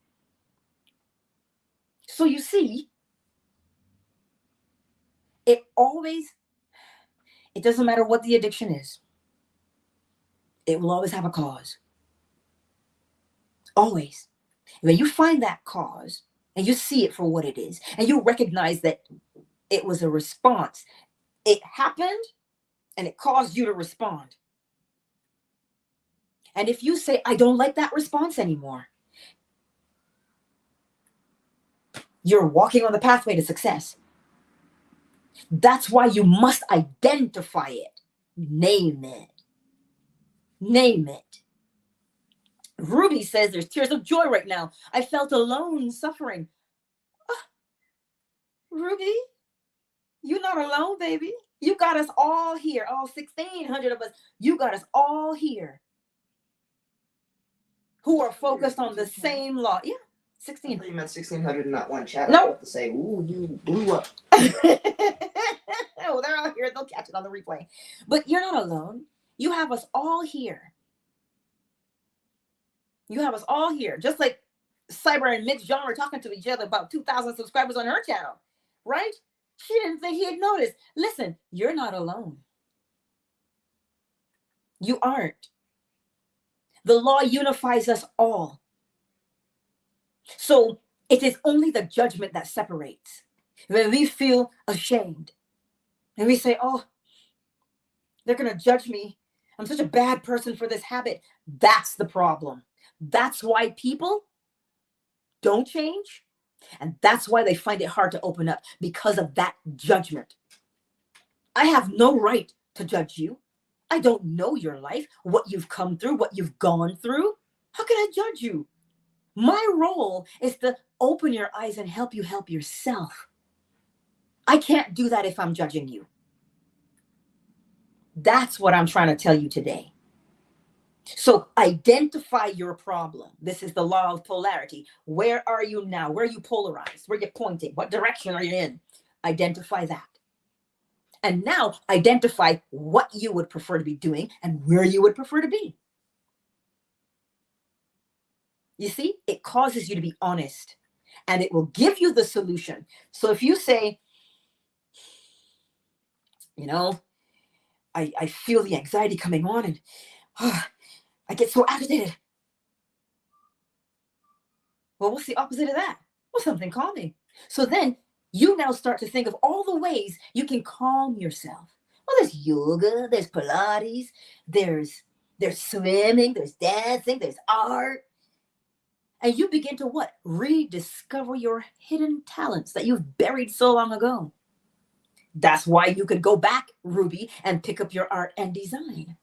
So you see, it doesn't matter what the addiction is. It will always have a cause. Always. When you find that cause and you see it for what it is, and you recognize that it was a response, it happened and it caused you to respond. And if you say, I don't like that response anymore, you're walking on the pathway to success. That's why you must identify it. Name it. Name it. Ruby says there's tears of joy right now. I felt alone, suffering. Oh, Ruby, you're not alone, baby. You got us all here, all 1,600 of us. You got us all here who are focused on the same law. Yeah, 16. You meant 1,600 and not one chat. No. Nope. To say, ooh, you blew up. Oh, they're all here. They'll catch it on the replay. But you're not alone. You have us all here. You have us all here. Just like Cyber and Mixed John were talking to each other about 2,000 subscribers on her channel, right? She didn't think he had noticed. Listen, you're not alone. You aren't. The law unifies us all. So it is only the judgment that separates. When we feel ashamed and we say, oh, they're going to judge me. I'm such a bad person for this habit. That's the problem. That's why people don't change. And that's why they find it hard to open up, because of that judgment. I have no right to judge you. I don't know your life, what you've come through, what you've gone through. How can I judge you? My role is to open your eyes and help you help yourself. I can't do that if I'm judging you. That's what I'm trying to tell you today. So identify your problem. This is the law of polarity. Where are you now? Where are you polarized? Where are you pointing? What direction are you in? Identify that. And now identify what you would prefer to be doing and where you would prefer to be. You see, it causes you to be honest and it will give you the solution. So if you say, you know, I feel the anxiety coming on and I get so agitated. Well, what's the opposite of that? Well, something calming. So then you now start to think of all the ways you can calm yourself. Well, there's yoga, there's Pilates, there's swimming, there's dancing, there's art. And you begin to what? Rediscover your hidden talents that you've buried so long ago. That's why you could go back, Ruby, and pick up your art and design.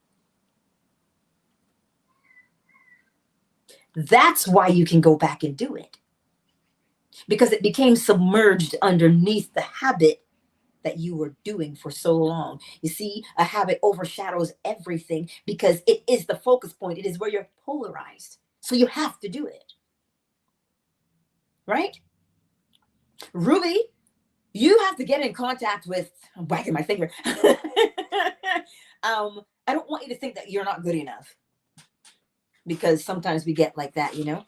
That's why you can go back and do it. Because it became submerged underneath the habit that you were doing for so long. You see, a habit overshadows everything because it is the focus point. It is where you're polarized. So you have to do it. Right? Ruby, you have to get in contact with, I'm wagging my finger. I don't want you to think that you're not good enough. Because sometimes we get like that, you know.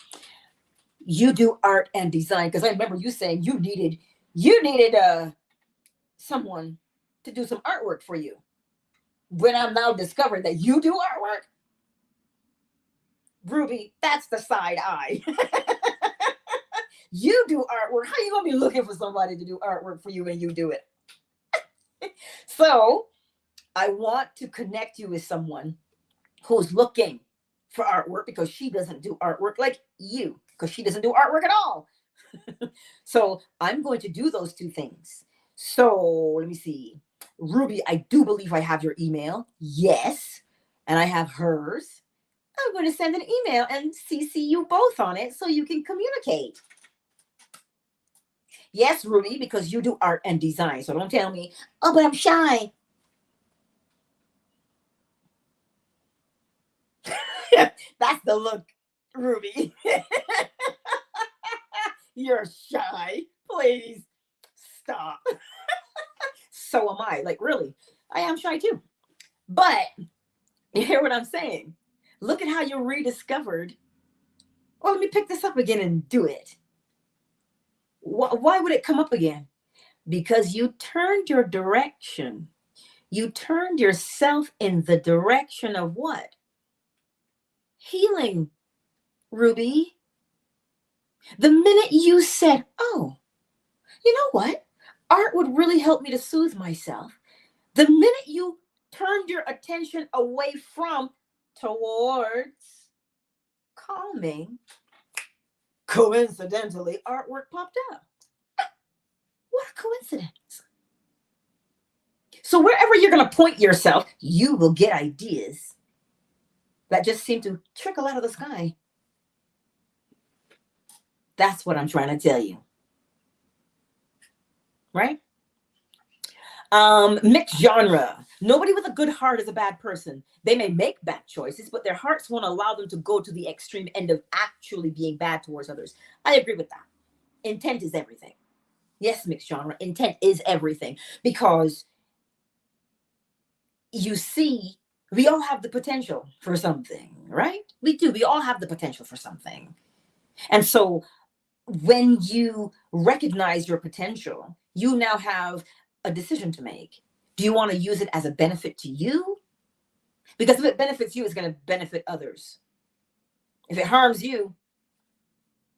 You do art and design, because I remember you saying you needed someone to do some artwork for you. When I'm now discovering that you do artwork, Ruby, that's the side eye. You do artwork. How are you gonna be looking for somebody to do artwork for you when you do it? So I want to connect you with someone who's looking for artwork, because she doesn't do artwork like you, because she doesn't do artwork at all. So I'm going to do those two things. So let me see. Ruby, I do believe I have your email. Yes. And I have hers. I'm going to send an email and CC you both on it so you can communicate. Yes, Ruby, because you do art and design. So don't tell me, oh, but I'm shy. That's the look, Ruby. You're shy. Please stop. So am I. Like, really, I am shy too. But you hear what I'm saying? Look at how you rediscovered. Well, let me pick this up again and do it. Why would it come up again? Because you turned your direction. You turned yourself in the direction of what? Healing, Ruby. The minute you said, oh, you know what? Art would really help me to soothe myself. The minute you turned your attention away from towards calming, coincidentally, artwork popped up. What a coincidence. So wherever you're going to point yourself, you will get ideas that just seem to trickle out of the sky. That's what I'm trying to tell you. Right? Mixed genre. Nobody with a good heart is a bad person. They may make bad choices, but their hearts won't allow them to go to the extreme end of actually being bad towards others. I agree with that. Intent is everything. Yes, mixed genre. Intent is everything. Because you see, we all have the potential for something, right? We do. We all have the potential for something. And so when you recognize your potential, you now have a decision to make. Do you want to use it as a benefit to you? Because if it benefits you, it's going to benefit others. If it harms you,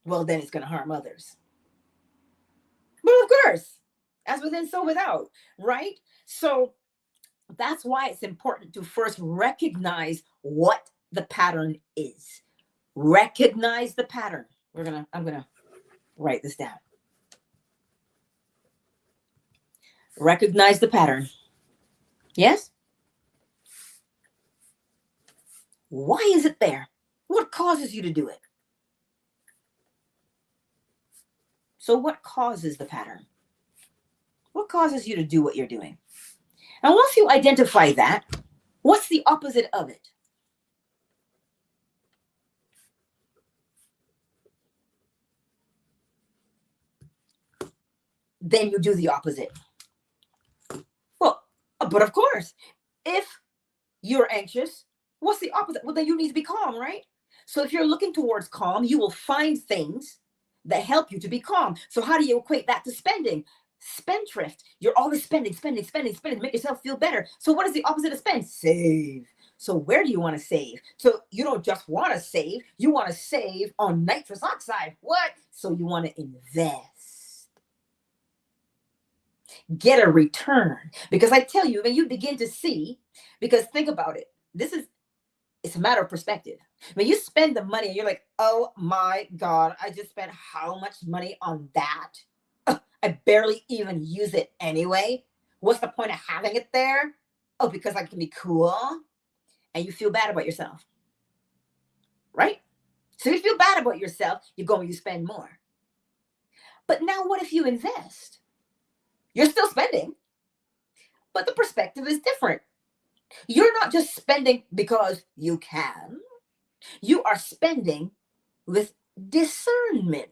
well, then it's going to harm others. But of course, as within, so without, right? So that's why it's important to first recognize what the pattern is. Recognize the pattern. I'm going to write this down. Recognize the pattern. Yes? Why is it there? What causes you to do it? So what causes the pattern? What causes you to do what you're doing? And once you identify that, what's the opposite of it? Then you do the opposite. Well, but of course, if you're anxious, what's the opposite? Well, then you need to be calm, right? So if you're looking towards calm, you will find things that help you to be calm. So how do you equate that to spending? Spendthrift. You're always spending to make yourself feel better. So what is the opposite of spend? Save. So where do you want to save? So you don't just want to save, you want to save on nitrous oxide. What? So you want to invest. Get a return. Because I tell you, when you begin to see, because think about it, it's a matter of perspective. When you spend the money and you're like, oh my God, I just spent how much money on that? I barely even use it anyway. What's the point of having it there? Oh, because I can be cool. And you feel bad about yourself. Right? So if you feel bad about yourself, you go and you spend more. But now what if you invest? You're still spending, but the perspective is different. You're not just spending because you can. You are spending with discernment.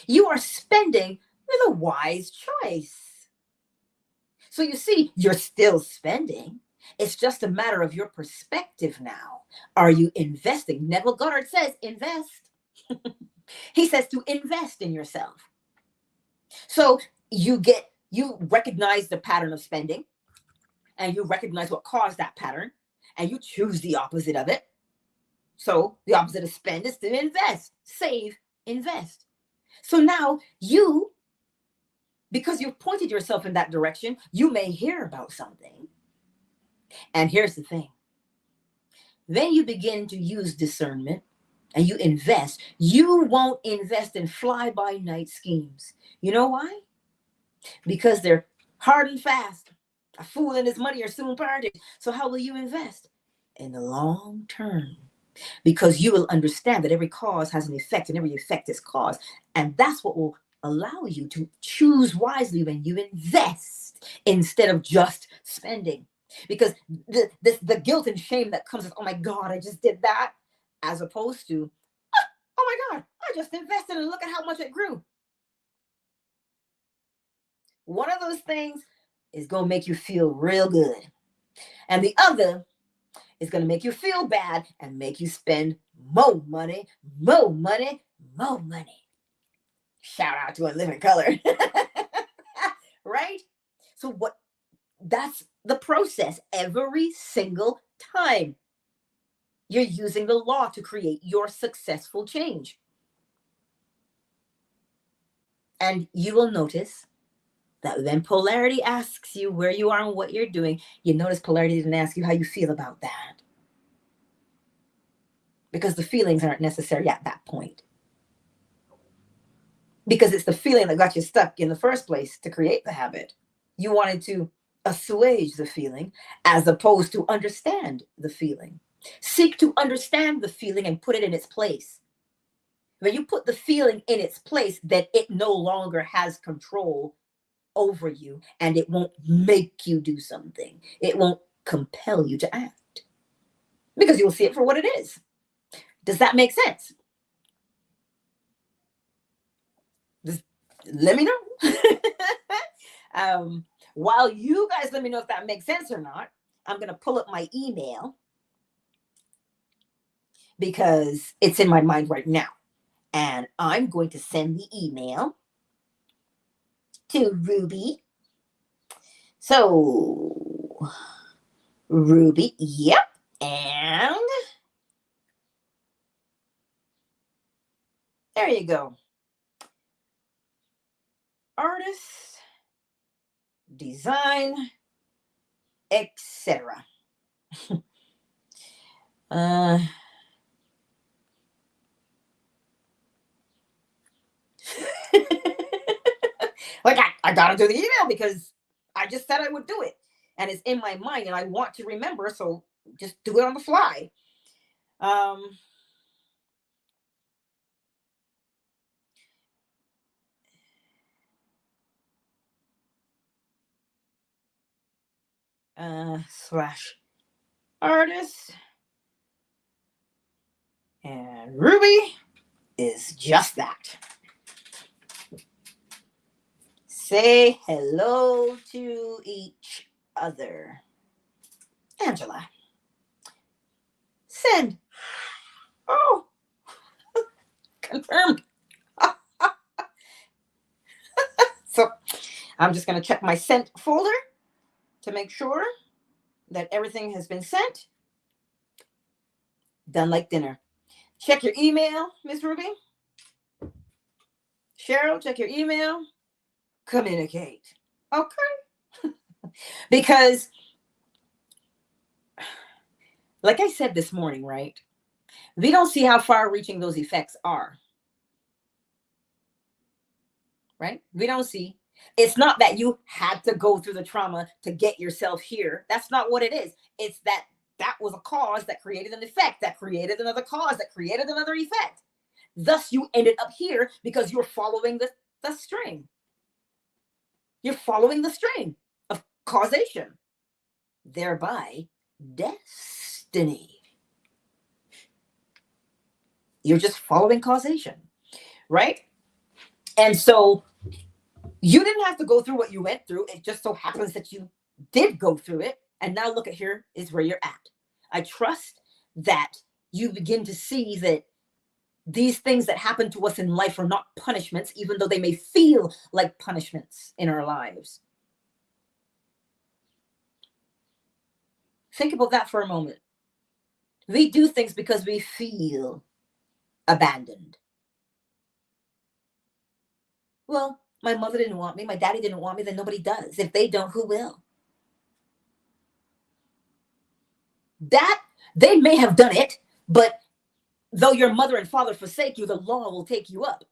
You are spending with a wise choice. So you see, you're still spending. It's just a matter of your perspective now. Are you investing? Neville Goddard says, invest. He says to invest in yourself. So you recognize the pattern of spending, and you recognize what caused that pattern, and you choose the opposite of it. So the opposite of spend is to invest, save, invest. So now because you've pointed yourself in that direction, you may hear about something. And here's the thing. Then you begin to use discernment and you invest. You won't invest in fly-by-night schemes. You know why? Because they're hard and fast. A fool and his money are soon parted. So how will you invest? In the long term. Because you will understand that every cause has an effect and every effect is cause. And that's what will allow you to choose wisely when you invest instead of just spending. Because the guilt and shame that comes with, oh my God, I just did that, as opposed to, oh my God, I just invested and look at how much it grew. One of those things is going to make you feel real good. And the other is going to make you feel bad and make you spend more money, more money, more money. Shout out to a living color. Right? So that's the process every single time. You're using the law to create your successful change. And you will notice that when polarity asks you where you are and what you're doing, you notice polarity didn't ask you how you feel about that. Because the feelings aren't necessary at that point. Because it's the feeling that got you stuck in the first place to create the habit. You wanted to assuage the feeling as opposed to understand the feeling. Seek to understand the feeling and put it in its place. When you put the feeling in its place, then it no longer has control over you, and it won't make you do something. It won't compel you to act because you'll see it for what it is. Does that make sense? Just let me know. While you guys let me know if that makes sense or not, I'm going to pull up my email because it's in my mind right now. And I'm going to send the email to Ruby. So, Ruby, yep. And there you go. Artist, design, etc. Like I gotta do the email because I just said I would do it. And it's in my mind and I want to remember, so just do it on the fly. Slash artist. And Ruby is just that. Say hello to each other. Angela. Send. Oh, confirmed. So I'm just going to check my sent folder to make sure that everything has been sent. Done like dinner. Check your email, Miss Ruby. Cheryl, check your email. Communicate. Okay. Because, like I said this morning, right? We don't see how far-reaching those effects are. Right? We don't see. It's not that you had to go through the trauma to get yourself here. That's not what it is. It's that was a cause that created an effect, that created another cause, that created another effect. Thus, you ended up here because you're following the string. You're following the string of causation, thereby destiny. You're just following causation, right? And so you didn't have to go through what you went through. It just so happens that you did go through it. And now look at here is where you're at. I trust that you begin to see that these things that happen to us in life are not punishments, even though they may feel like punishments in our lives. Think about that for a moment. We do things because we feel abandoned. Well, my mother didn't want me, my daddy didn't want me, then nobody does. If they don't, who will? That, they may have done it, but though your mother and father forsake you, the law will take you up.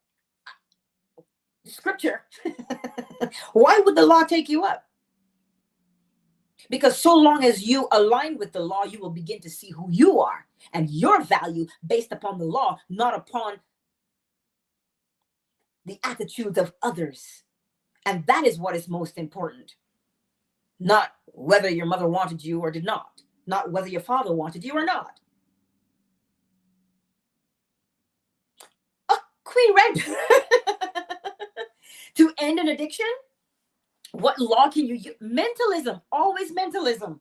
Scripture. Why would the law take you up? Because so long as you align with the law, you will begin to see who you are and your value based upon the law, not upon the attitudes of others. And that is what is most important. Not whether your mother wanted you or did not. Not whether your father wanted you or not. Oh, Queen Red. To end an addiction, what law can you use? Mentalism, always mentalism.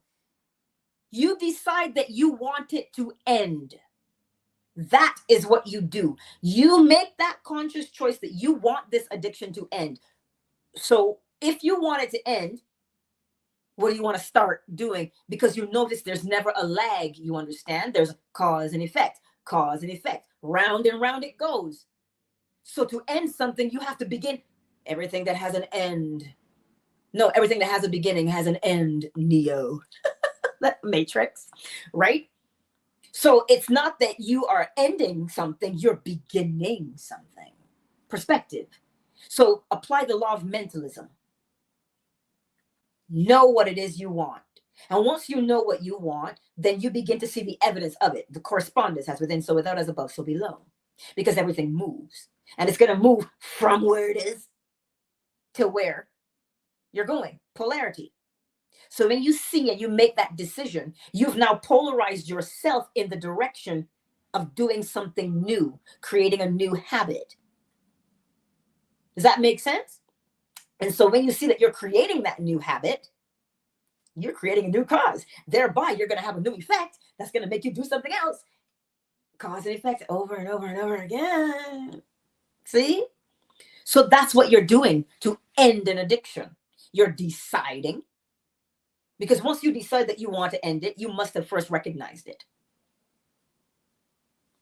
You decide that you want it to end. That is what you do. You make that conscious choice that you want this addiction to end. So if you want it to end, what do you want to start doing? Because you notice there's never a lag. You understand? There's cause and effect, round and round it goes. So to end something, you have to begin. Everything that has an end. No, everything that has a beginning has an end, Neo. That Matrix, right? So it's not that you are ending something, you're beginning something. Perspective. So apply the law of mentalism. Know what it is you want. And once you know what you want, then you begin to see the evidence of it. The correspondence, as within, so without, as above, so below. Because everything moves. And it's going to move from where it is to where you're going. Polarity. So when you see and you make that decision, you've now polarized yourself in the direction of doing something new, creating a new habit. Does that make sense? And so when you see that you're creating that new habit, you're creating a new cause. Thereby, you're going to have a new effect that's going to make you do something else. Cause and effect over and over and over again. See? So that's what you're doing to end an addiction. You're deciding. Because once you decide that you want to end it, you must have first recognized it.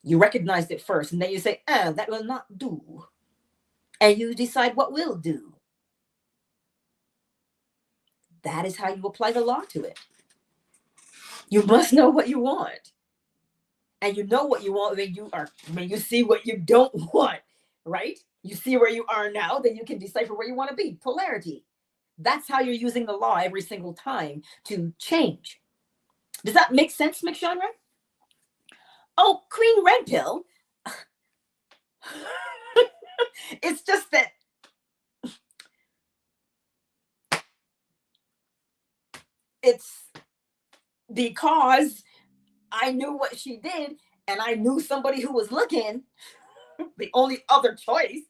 You recognized it first, and then you say, that will not do. And you decide what will do. That is how you apply the law to it. You must know what you want. And you know what you want when you see what you don't want, right? You see where you are now, then you can decipher where you want to be. Polarity. That's how you're using the law every single time to change. Does that make sense, McShonra? Oh, Queen Red Pill. It's just that it's because I knew what she did and I knew somebody who was looking. The only other choice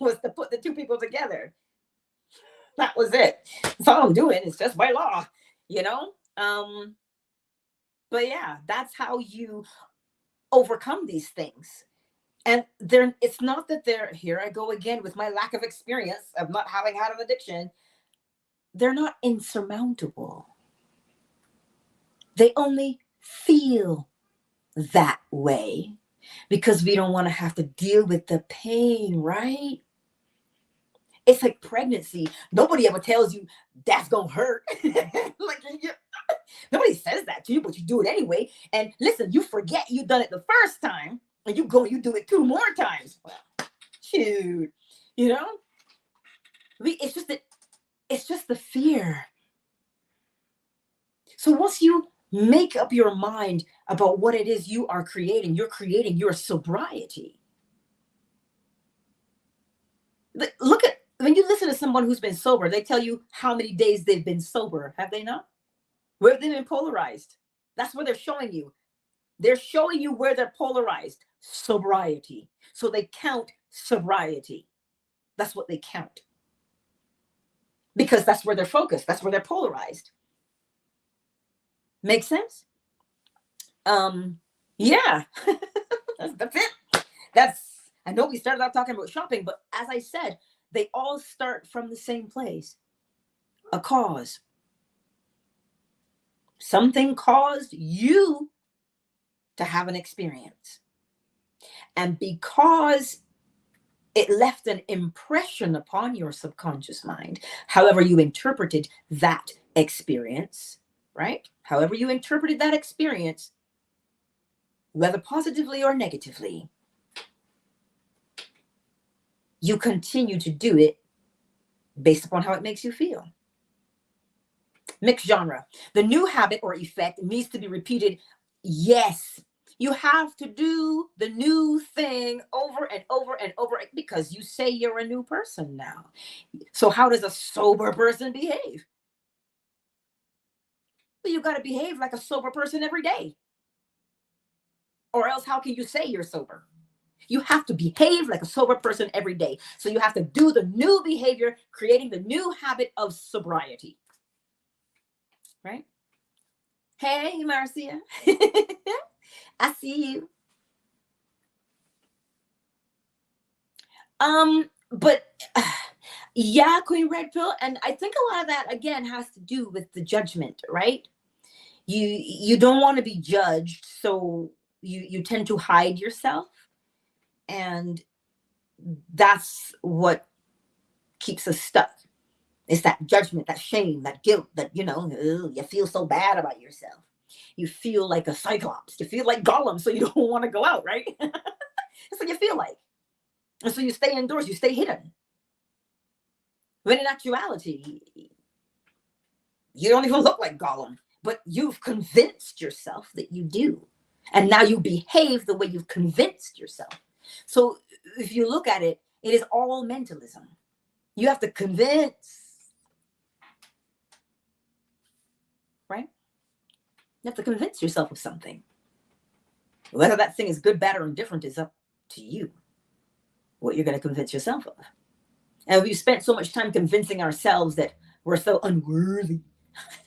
was to put the two people together. That was it. That's all I'm doing. It's just by law, you know? But yeah, that's how you overcome these things. And it's not that here I go again with my lack of experience of not having had an addiction. They're not insurmountable. They only feel that way because we don't want to have to deal with the pain, right? It's like pregnancy. Nobody ever tells you that's gonna hurt. Like nobody says that to you, but you do it anyway. And listen, you forget you done it the first time, and you do it 2 more times. Well, shoot, you know. It's just the fear. So once you make up your mind about what it is you are creating, you're creating your sobriety. Look at when you listen to someone who's been sober, they tell you how many days they've been sober, have they not? Where have they been polarized? That's what they're showing you. They're showing you where they're polarized. Sobriety. So they count sobriety. That's what they count. Because that's where they're focused. That's where they're polarized. Make sense? Yeah. That's it. I know we started out talking about shopping, but as I said, they all start from the same place. A cause. Something caused you to have an experience. And because it left an impression upon your subconscious mind, however you interpreted that experience, right? However you interpreted that experience, whether positively or negatively, you continue to do it based upon how it makes you feel. Mixed genre. The new habit or effect needs to be repeated. Yes, you have to do the new thing over and over and over because you say you're a new person now. So how does a sober person behave? Well, you got to behave like a sober person every day. Or else how can you say you're sober? You have to behave like a sober person every day. So you have to do the new behavior, creating the new habit of sobriety. Right? Hey, Marcia. I see you. But yeah, Queen Red Pill, and I think a lot of that again has to do with the judgment, right? You don't want to be judged, so you tend to hide yourself, and that's what keeps us stuck. It's that judgment, that shame, that guilt, that you feel so bad about yourself. You feel like a cyclops. You feel like Gollum, so you don't want to go out, right? That's what you feel like. And so you stay indoors, you stay hidden. When in actuality, you don't even look like Gollum, but you've convinced yourself that you do. And now you behave the way you've convinced yourself. So if you look at it, it is all mentalism. You have to convince, right? You have to convince yourself of something. Whether that thing is good, bad, or indifferent is up to you. What you're going to convince yourself of. And we've spent so much time convincing ourselves that we're so unworthy,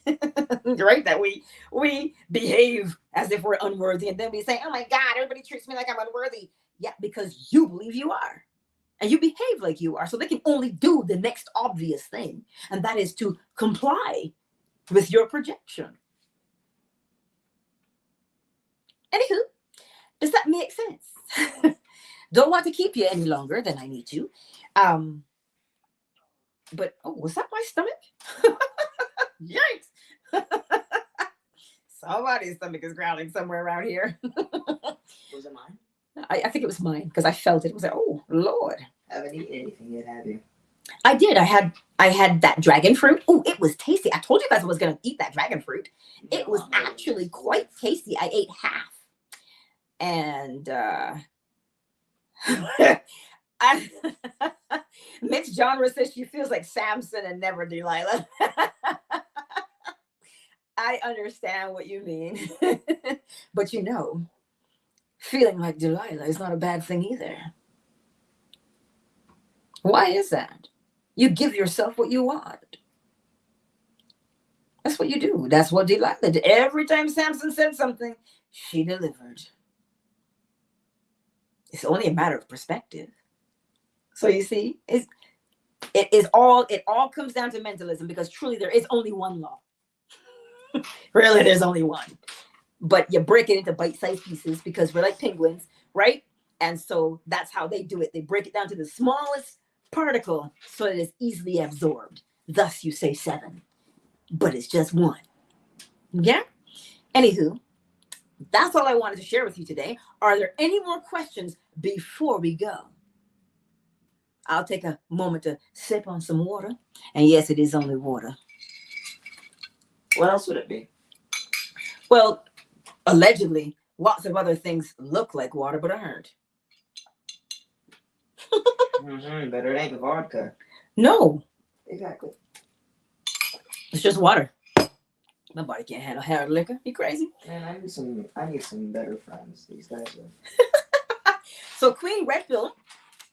right? That we behave as if we're unworthy. And then we say, oh my God, everybody treats me like I'm unworthy. Yeah, because you believe you are. And you behave like you are. So they can only do the next obvious thing. And that is to comply with your projection. Anywho, does that make sense? Don't want to keep you any longer than I need to. But, oh, was that my stomach? Yikes. Somebody's stomach is growling somewhere around here. Was it mine? I think it was mine because I felt it. It was like, oh, Lord. Haven't eaten anything yet, have you? I did. I had that dragon fruit. Oh, it was tasty. I told you guys I was going to eat that dragon fruit. It was actually quite tasty. I ate half. And Mitch Genre says she feels like Samson and never Delilah. I understand what you mean. But feeling like Delilah is not a bad thing either. Why is that? You give yourself what you want. That's what you do. That's what Delilah did. Every time Samson said something, she delivered. It's only a matter of perspective. So you see, it all comes down to mentalism, because truly there is only one law. Really, there's only one. But you break it into bite-sized pieces because we're like penguins, right? And so that's how they do it. They break it down to the smallest particle so that it's easily absorbed. Thus you say 7. But it's just 1. Yeah? Anywho, that's all I wanted to share with you today. Are there any more questions before we go? I'll take a moment to sip on some water. And yes, it is only water. What else would it be? Well, allegedly, lots of other things look like water, but aren't. Better it ain't vodka. No. Exactly. It's just water. My body can't handle hard liquor. You crazy? Man, I need some better friends. These guys are. So Queen Red Pill.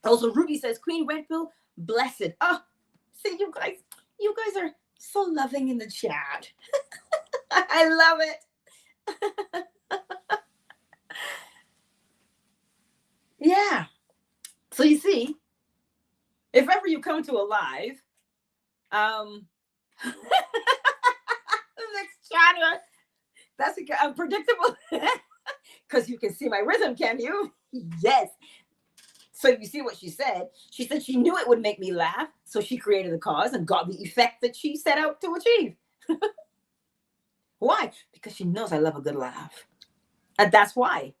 Also, Ruby says, Queen Red Pill, blessed. Oh, see, you guys are so loving in the chat. I love it. Yeah. So you see, if ever you come to a live, next chatter, that's unpredictable. Because you can see my rhythm, can you? Yes. So you see what she said? She said she knew it would make me laugh, so she created the cause and got the effect that she set out to achieve. Why? Because she knows I love a good laugh. And that's why.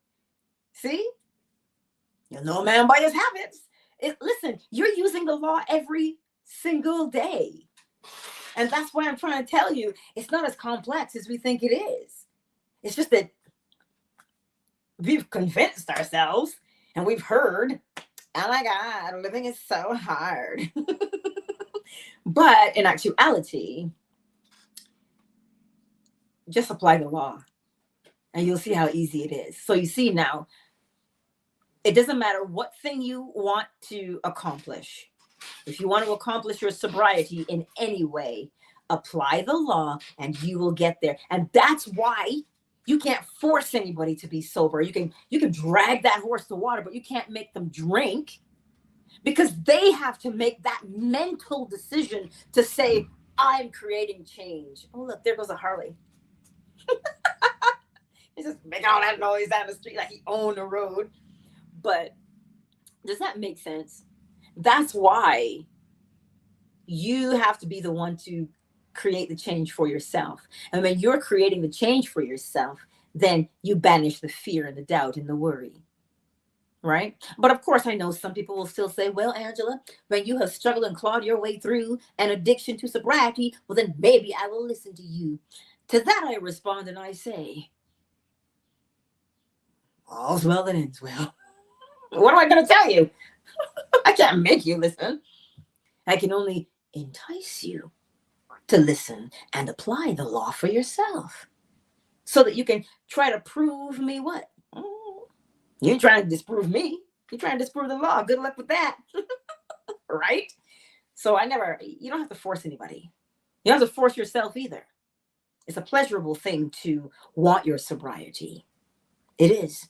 See? You know a man by his habits. Listen, you're using the law every single day. And that's why I'm trying to tell you, it's not as complex as we think it is. It's just that we've convinced ourselves and we've heard, oh my God, living is so hard. But in actuality, just apply the law and you'll see how easy it is. So you see now, it doesn't matter what thing you want to accomplish. If you want to accomplish your sobriety in any way, apply the law and you will get there. And that's why you can't force anybody to be sober. You can drag that horse to water, but you can't make them drink. because they have to make that mental decision to say, I'm creating change. Oh, look, there goes a Harley. He's just making all that noise down the street like he owned the road. But does that make sense? That's why you have to be the one to create the change for yourself. And when you're creating the change for yourself, then you banish the fear and the doubt and the worry. Right? But of course, I know some people will still say, well, Angela, when you have struggled and clawed your way through an addiction to sobriety, well, then maybe I will listen to you. To that, I respond and I say, all's well that ends well. What am I going to tell you? I can't make you listen. I can only entice you to listen and apply the law for yourself so that you can try to prove me what? You ain't trying to disprove me. You're trying to disprove the law. Good luck with that. Right? So you don't have to force anybody. You don't have to force yourself either. It's a pleasurable thing to want your sobriety. It is.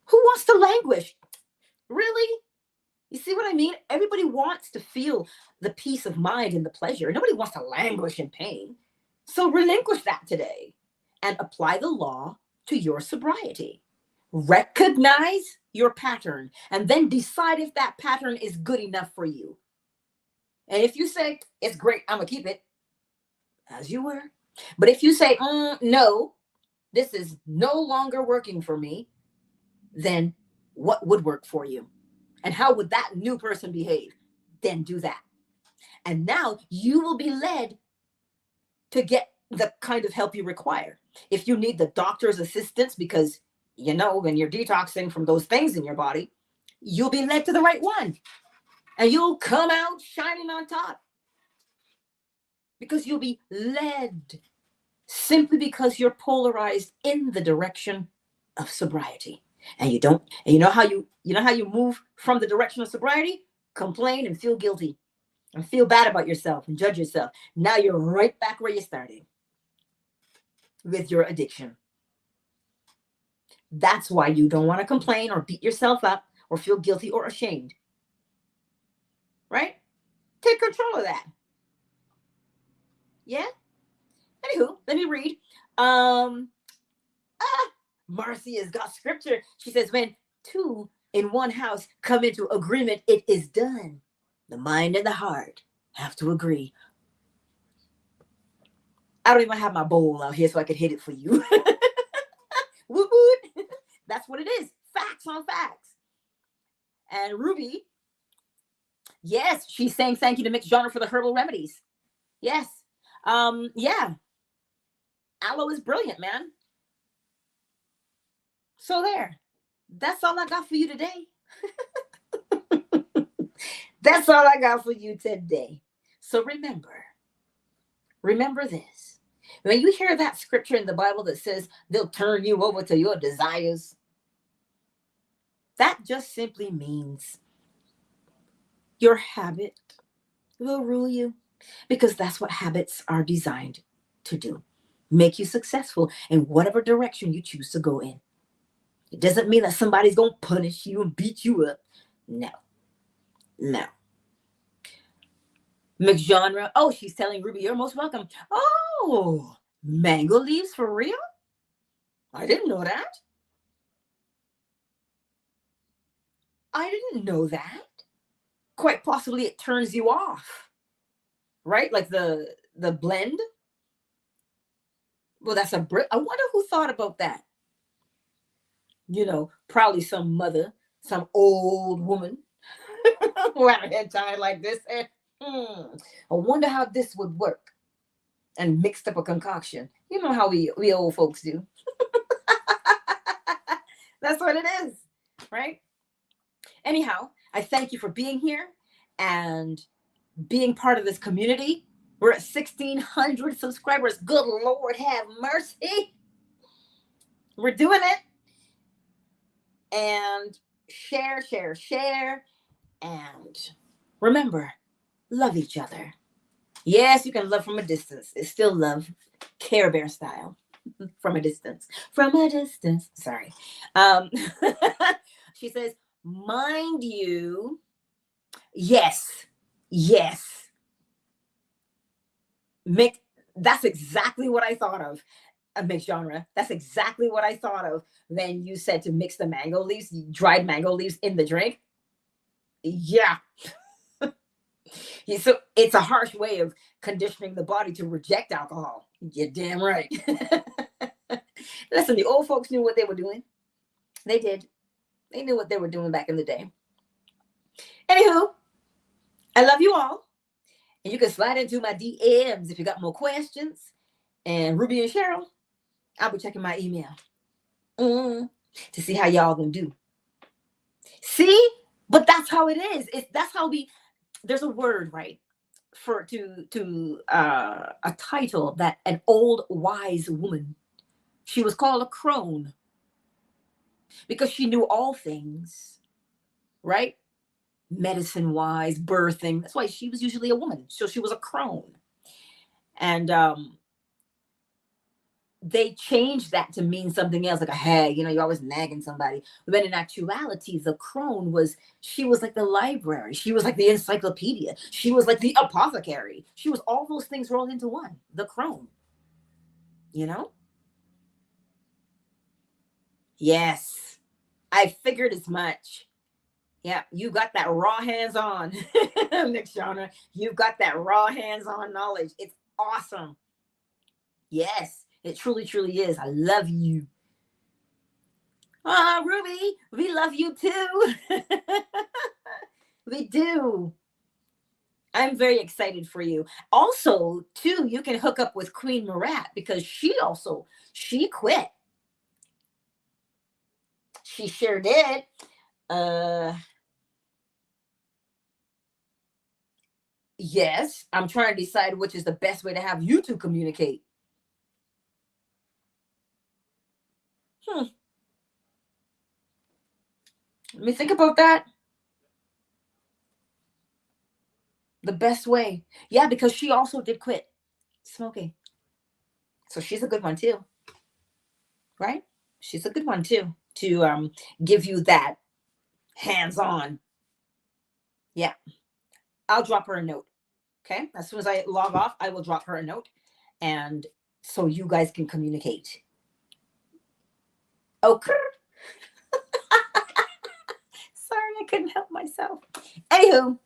Who wants to languish? Really? You see what I mean? Everybody wants to feel the peace of mind and the pleasure. Nobody wants to languish in pain. So relinquish that today and apply the law to your sobriety. Recognize your pattern and then decide if that pattern is good enough for you. And if you say, it's great, I'm going to keep it, as you were. But if you say, no, this is no longer working for me, then what would work for you? And how would that new person behave? Then do that. And now you will be led to get the kind of help you require. If you need the doctor's assistance because, when you're detoxing from those things in your body, you'll be led to the right one. And you'll come out shining on top. Because you'll be led simply because you're polarized in the direction of sobriety. And you know how you move from the direction of sobriety? Complain and feel guilty and feel bad about yourself and judge yourself. Now you're right back where you started with your addiction. That's why you don't want to complain or beat yourself up or feel guilty or ashamed. Right? Take control of that. Yeah? Anywho, let me read. Marcy has got scripture. She says, when two in one house come into agreement, it is done. The mind and the heart have to agree. I don't even have my bowl out here so I can hit it for you. Woot woot. That's what it is. Facts on facts. And Ruby, yes, she's saying thank you to Mixed Genre for the herbal remedies. Yes. Yeah. Aloe is brilliant, man. So there. That's all I got for you today. That's all I got for you today. So remember this. When you hear that scripture in the Bible that says they'll turn you over to your desires, that just simply means your habit will rule you, because that's what habits are designed to do. Make you successful in whatever direction you choose to go in. It doesn't mean that somebody's going to punish you and beat you up. No. Mixed Genre. Oh, she's telling Ruby, you're most welcome. Oh, mango leaves for real? I didn't know that. I didn't know that. Quite possibly it turns you off. Right? Like the blend. Well, that's I wonder who thought about that. Probably some mother, some old woman who had her head tied like this. And, I wonder how this would work. And mixed up a concoction. You know how we old folks do. That's what it is, right? Anyhow, I thank you for being here and being part of this community. We're at 1,600 subscribers. Good Lord, have mercy. We're doing it. And share. And remember, love each other. Yes, you can love from a distance. It's still love, Care Bear style. From a distance. Sorry. She says, mind you, Yes. Yes. Mix. That's exactly what I thought of. A mixed genre. That's exactly what I thought of when you said to mix the mango leaves, dried mango leaves in the drink. Yeah. So it's a harsh way of conditioning the body to reject alcohol. You're damn right. Listen, the old folks knew what they were doing. They did. They knew what they were doing back in the day. Anywho, I love you all. And you can slide into my DMs if you got more questions. And Ruby and Cheryl, I'll be checking my email to see how y'all gonna do. See? But that's how it is. That's how there's a word, right? For to a title that an old wise woman. She was called a crone because she knew all things, right? Medicine wise, birthing. That's why she was usually a woman. So she was a crone. And they changed that to mean something else, like a hag. You're always nagging somebody. But in actuality, the crone she was like the library. She was like the encyclopedia. She was like the apothecary. She was all those things rolled into one. The crone. Yes, I figured as much. Yeah, you got that raw hands-on, Nick Genre. You've got that raw hands-on knowledge. It's awesome. Yes, it truly, truly is. I love you. Ruby, we love you too. We do. I'm very excited for you. Also, too, you can hook up with Queen Marat because she quit. She sure did. Yes, I'm trying to decide which is the best way to have you two communicate. Let me think about that. The best way. Yeah, because she also did quit smoking. So she's a good one too. Right? She's a good one too to give you that hands-on. Yeah. I'll drop her a note. Okay? As soon as I log off, I will drop her a note and so you guys can communicate. Okay. Sorry, I couldn't help myself. Anywho,